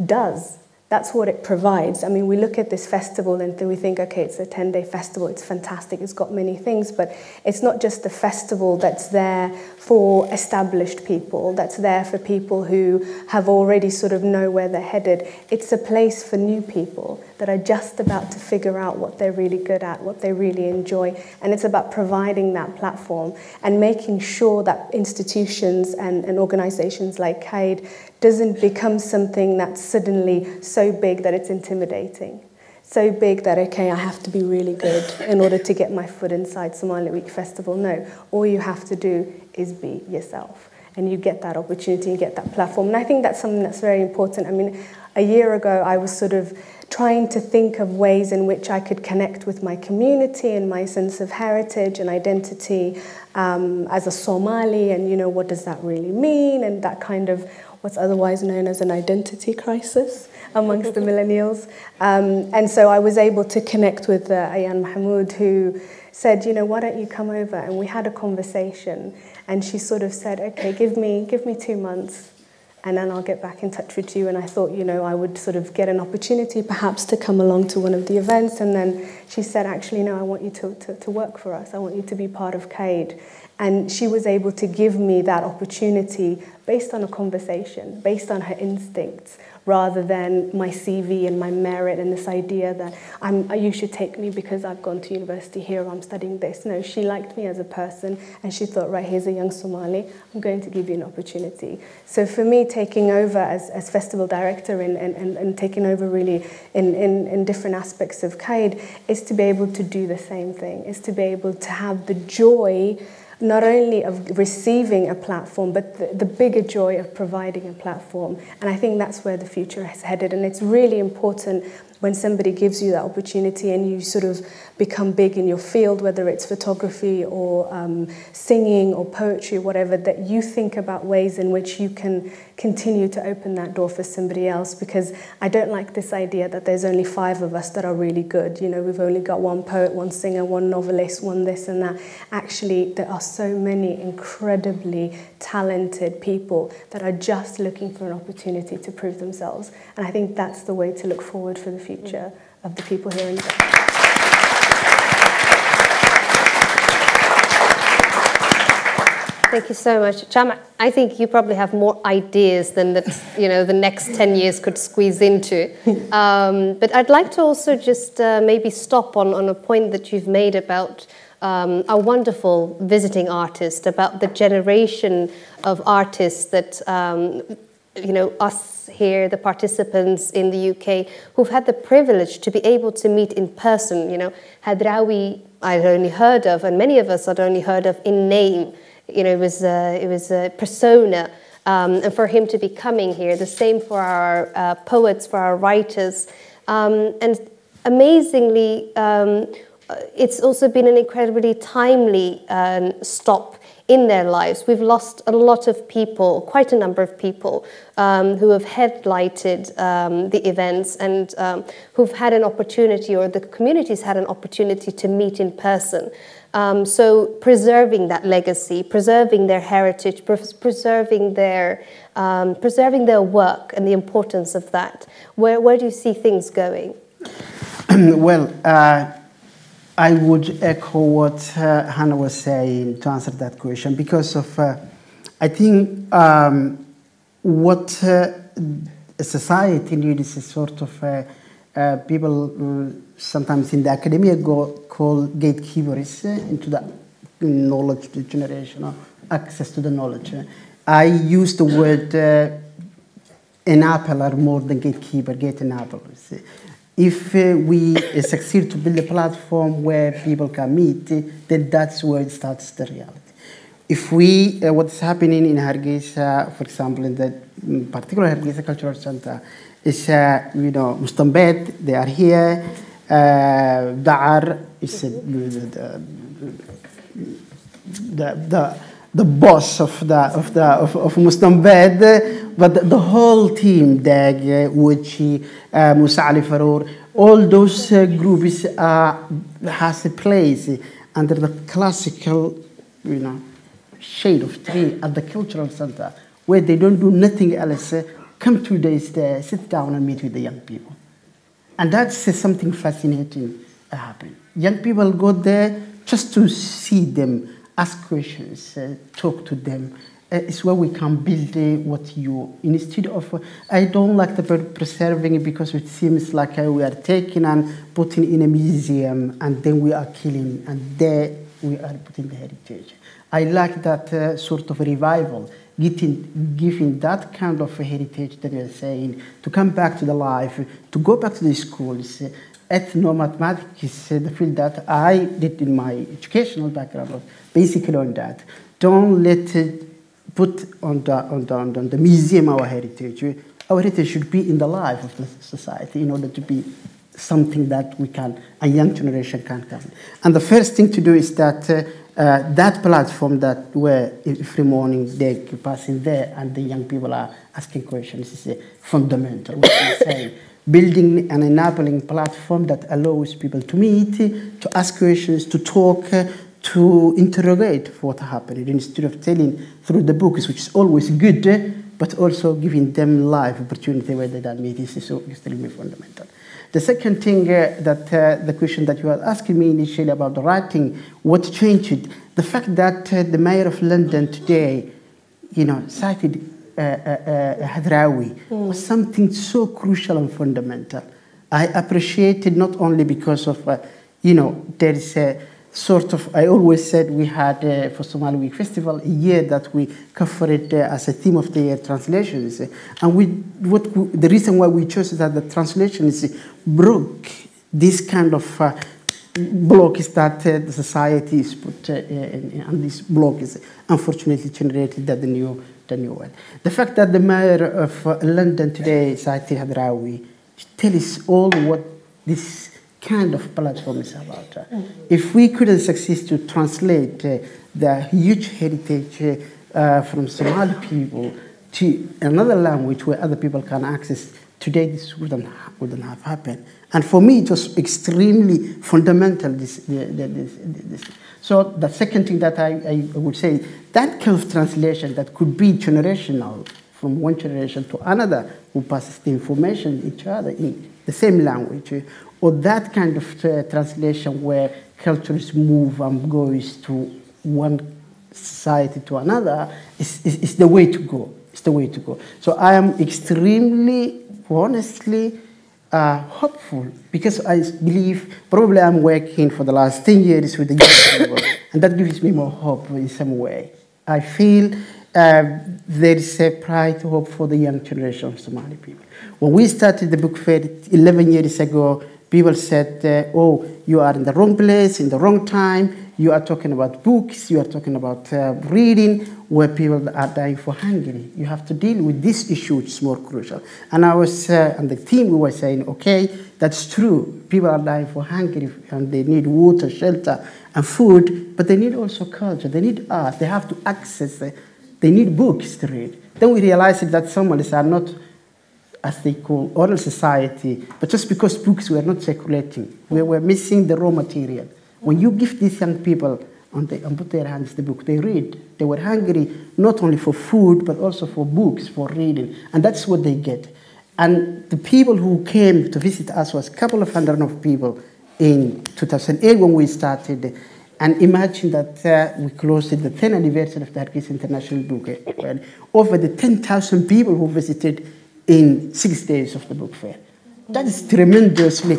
does. That's what it provides. I mean, we look at this festival and we think, okay, it's a 10-day festival, it's fantastic, it's got many things, but it's not just the festival that's there for established people, that's there for people who have already sort of know where they're headed. It's a place for new people that are just about to figure out what they're really good at, what they really enjoy, and it's about providing that platform and making sure that institutions and organizations like CAID doesn't become something that's suddenly so big that it's intimidating. So big that, okay, I have to be really good in order to get my foot inside Somali Week Festival. No, all you have to do is be yourself. And you get that opportunity, you get that platform. And I think that's something that's very important. I mean, a year ago, I was sort of trying to think of ways in which I could connect with my community and my sense of heritage and identity as a Somali, and, you know, what does that really mean? And that kind of what's otherwise known as an identity crisis amongst the millennials. And so I was able to connect with Ayan Mahmoud, who said, you know, why don't you come over? And we had a conversation, and she sort of said, okay, give me 2 months, and then I'll get back in touch with you. And I thought, you know, I would sort of get an opportunity perhaps to come along to one of the events. And then she said, actually, no, I want you to work for us. I want you to be part of CAID. And she was able to give me that opportunity based on a conversation, based on her instincts, rather than my CV and my merit and this idea that you should take me because I've gone to university here or I'm studying this. No, she liked me as a person, and she thought, right, here's a young Somali, I'm going to give you an opportunity. So for me, taking over as festival director and taking over really in different aspects of CAID is to be able to do the same thing, is to be able to have the joy not only of receiving a platform, but the bigger joy of providing a platform. And I think that's where the future is headed. And it's really important when somebody gives you that opportunity and you sort of become big in your field, whether it's photography or singing or poetry, whatever, that you think about ways in which you can continue to open that door for somebody else. Because I don't like this idea that there's only 5 of us that are really good. You know, we've only got 1 poet, 1 singer, 1 novelist, 1 this and that. Actually, there are so many incredibly talented people that are just looking for an opportunity to prove themselves. And I think that's the way to look forward for the future of the people here in Britain. Thank you so much. Cham, I think you probably have more ideas than the next 10 years could squeeze into. But I'd like to also just maybe stop on a point that you've made about a wonderful visiting artist, about the generation of artists that, us here, the participants in the UK, who've had the privilege to be able to meet in person. You know, Hadrawi I'd only heard of, and many of us had only heard of in name. You know, it was a persona, and for him to be coming here, the same for our poets, for our writers, and amazingly, it's also been an incredibly timely stop in their lives. We've lost a lot of people, quite a number of people, who have headlighted the events and who've had an opportunity, or the community's had an opportunity to meet in person. So preserving that legacy, preserving their heritage, preserving their work and the importance of that. Where do you see things going? Well, I would echo what Hannah was saying to answer that question, because of, I think what a society needs is sort of people sometimes in the academia call gatekeepers into the knowledge generation or access to the knowledge. I use the word enabler more than gatekeeper, gate enablers. If we succeed to build a platform where people can meet, then that's where it starts the reality. If we, what's happening in Hargeisa, for example, in the particular Hargeisa Cultural Center, is, Mustambed, they are here, Da'ar is the boss of Mustambed, but the whole team, Dag, Wuchi, Musa Ali Farour, all those groups has a place under the classical, shade of tree at the cultural center, where they don't do nothing else. Come 2 days there, sit down and meet with the young people. And that's something fascinating happen. Young people go there just to see them, ask questions, talk to them. It's where we can build what you, instead of, I don't like the preserving it because it seems like we are taking and putting in a museum and then we are killing and there we are putting the heritage. I like that sort of revival, giving that kind of heritage that you're saying, to come back to the life, to go back to the schools. Ethnomathematics, the field that I did in my educational background, basically on that. Don't let it put on the museum our heritage. Our heritage should be in the life of the society in order to be something that we can, a young generation can come. And the first thing to do is that that platform that where every morning they pass in there and the young people are asking questions is fundamental. What I'm saying, building an enabling platform that allows people to meet, to ask questions, to talk, to interrogate what happened instead of telling through the books, which is always good, but also giving them live opportunity where they don't meet. This is so extremely fundamental. The second thing that the question that you were asking me initially about the writing, what changed? The fact that the mayor of London today, cited Hadrawi was something so crucial and fundamental. I appreciate it not only because of, there is a sort of, I always said we had for Somali Week Festival a year that we covered as a theme of the year translations. And the reason why we chose that the translations broke this kind of block is that the society is put, and this block is unfortunately generated that the new one. The fact that the mayor of London today, Saiti Hadrawi, tells all what this kind of platform is about. If we couldn't succeed to translate the huge heritage from Somali people to another language where other people can access, today this wouldn't have happened. And for me, it was extremely fundamental, this. So the second thing that I would say, that kind of translation that could be generational, from one generation to another, who passes the information each other in the same language, or that kind of translation where cultures move and goes to one society to another is the way to go. It's the way to go. So I am extremely, honestly, hopeful, because I believe probably I'm working for the last 10 years with the young people, and that gives me more hope in some way. I feel there is a pride, hope for the young generation of Somali people. When we started the book fair 11 years ago, people said, oh, you are in the wrong place, in the wrong time. You are talking about books. You are talking about reading, where people are dying for hunger. You have to deal with this issue, which is more crucial. And I was, and the team, we were saying, okay, that's true. People are dying for hunger, and they need water, shelter, and food, but they need also culture. They need art. They have to access, they need books to read. Then we realized that Somalis are not, as they call, oral society, but just because books were not circulating, we were missing the raw material. When you give these young people and put their hands the book, they read. They were hungry not only for food, but also for books, for reading. And that's what they get. And the people who came to visit us was a couple of hundred of people in 2008 when we started. And imagine that we closed the 10th anniversary of the Hargeisa International Book Fair. Over the 10,000 people who visited in 6 days of the book fair. That is tremendously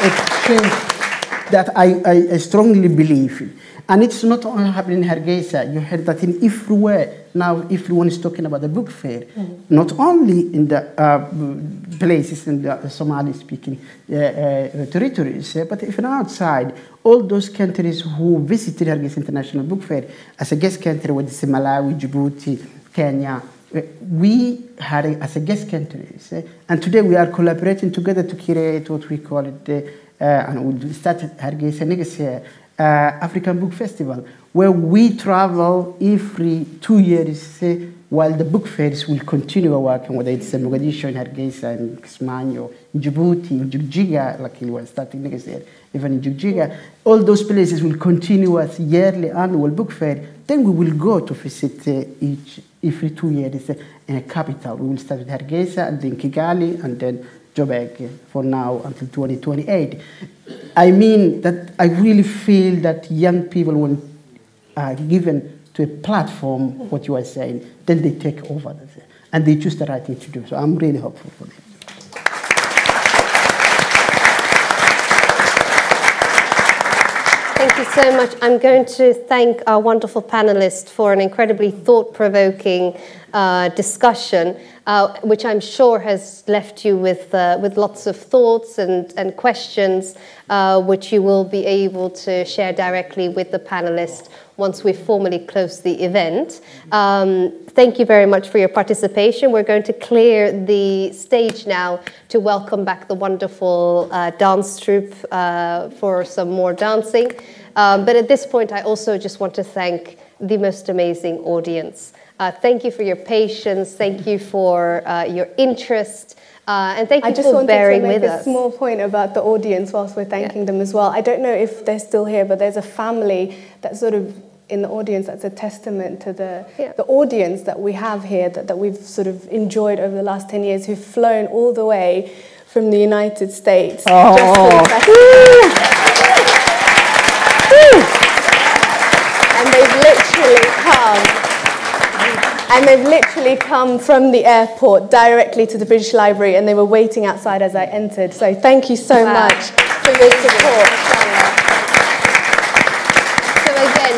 a change that I strongly believe in. And it's not only happening in Hargeisa. You heard that in everywhere. Now everyone is talking about the book fair. Not only in the places in the Somali-speaking territories, but even outside. All those countries who visited Hargeisa International Book Fair as a guest country, whether it's Malawi, Djibouti, Kenya, we had it as a guest countries. And today we are collaborating together to create what we call it, and we started Hargeisa next year, African Book Festival, where we travel every 2 years while the book fairs will continue working, whether it's in Mogadishu, in Hargeisa, in Kismayo, in Djibouti, in Jigjiga, like we were starting next year, even in Jigjiga. All those places will continue as yearly annual book fair. Then we will go to visit every 2 years in a capital. We will start with Hargeisa, and then Kigali, and then Joburg for now until 2028. I mean that I really feel that young people, when given to a platform, what you are saying, then they take over and they choose the right thing to do. So I'm really hopeful for them. Thank you so much. I'm going to thank our wonderful panelists for an incredibly thought-provoking discussion, which I'm sure has left you with lots of thoughts and questions, which you will be able to share directly with the panelists once we formally close the event. Thank you very much for your participation. We're going to clear the stage now to welcome back the wonderful dance troupe for some more dancing. But at this point, I also just want to thank the most amazing audience. Thank you for your patience. Thank you for your interest. And thank you for bearing with us. I just wanted to make a small point about the audience whilst we're thanking them as well. I don't know if they're still here, but there's a family that's sort of in the audience that's a testament to the audience that we have here, that we've sort of enjoyed over the last 10 years, who've flown all the way from the United States. Oh. Just for the festival. And they've literally come from the airport directly to the British Library, and they were waiting outside as I entered. So thank you so much for your support. So again,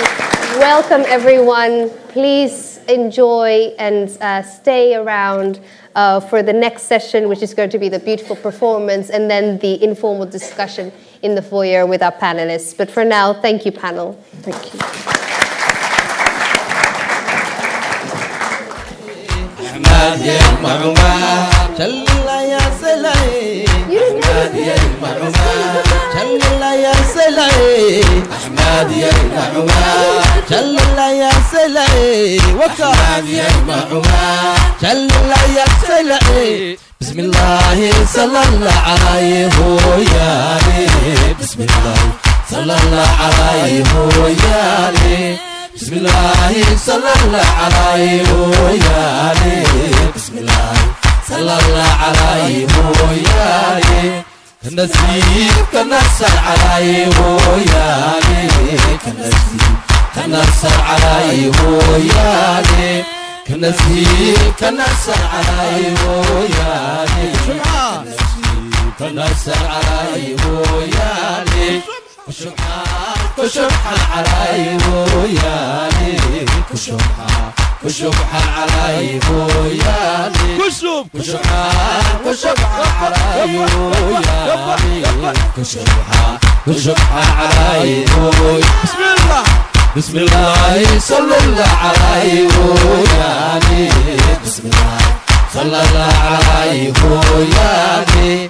welcome everyone. Please enjoy and stay around for the next session, which is going to be the beautiful performance and then the informal discussion in the foyer with our panelists. But for now, thank you, panel. Thank you. بسم الله صلى الله عليه ويالي بسم الله صلى الله عليه ويالي بسم الله صلى الله عليه ويالي بسم الله صلى الله عليه ويالي كنسيب كنسر عليه ويالي كنسيب كنسر عليه ويالي كنسيب كنسر عليه ويالي كنسر عليه ويالي كشبحة عليه ويالي كشبحة عليه ويالي كشبحة عليه ويالي كشبحة عليه ويالي بسم الله بسم الله صلى الله عليه ويالي بسم الله صلى الله عليه ويالي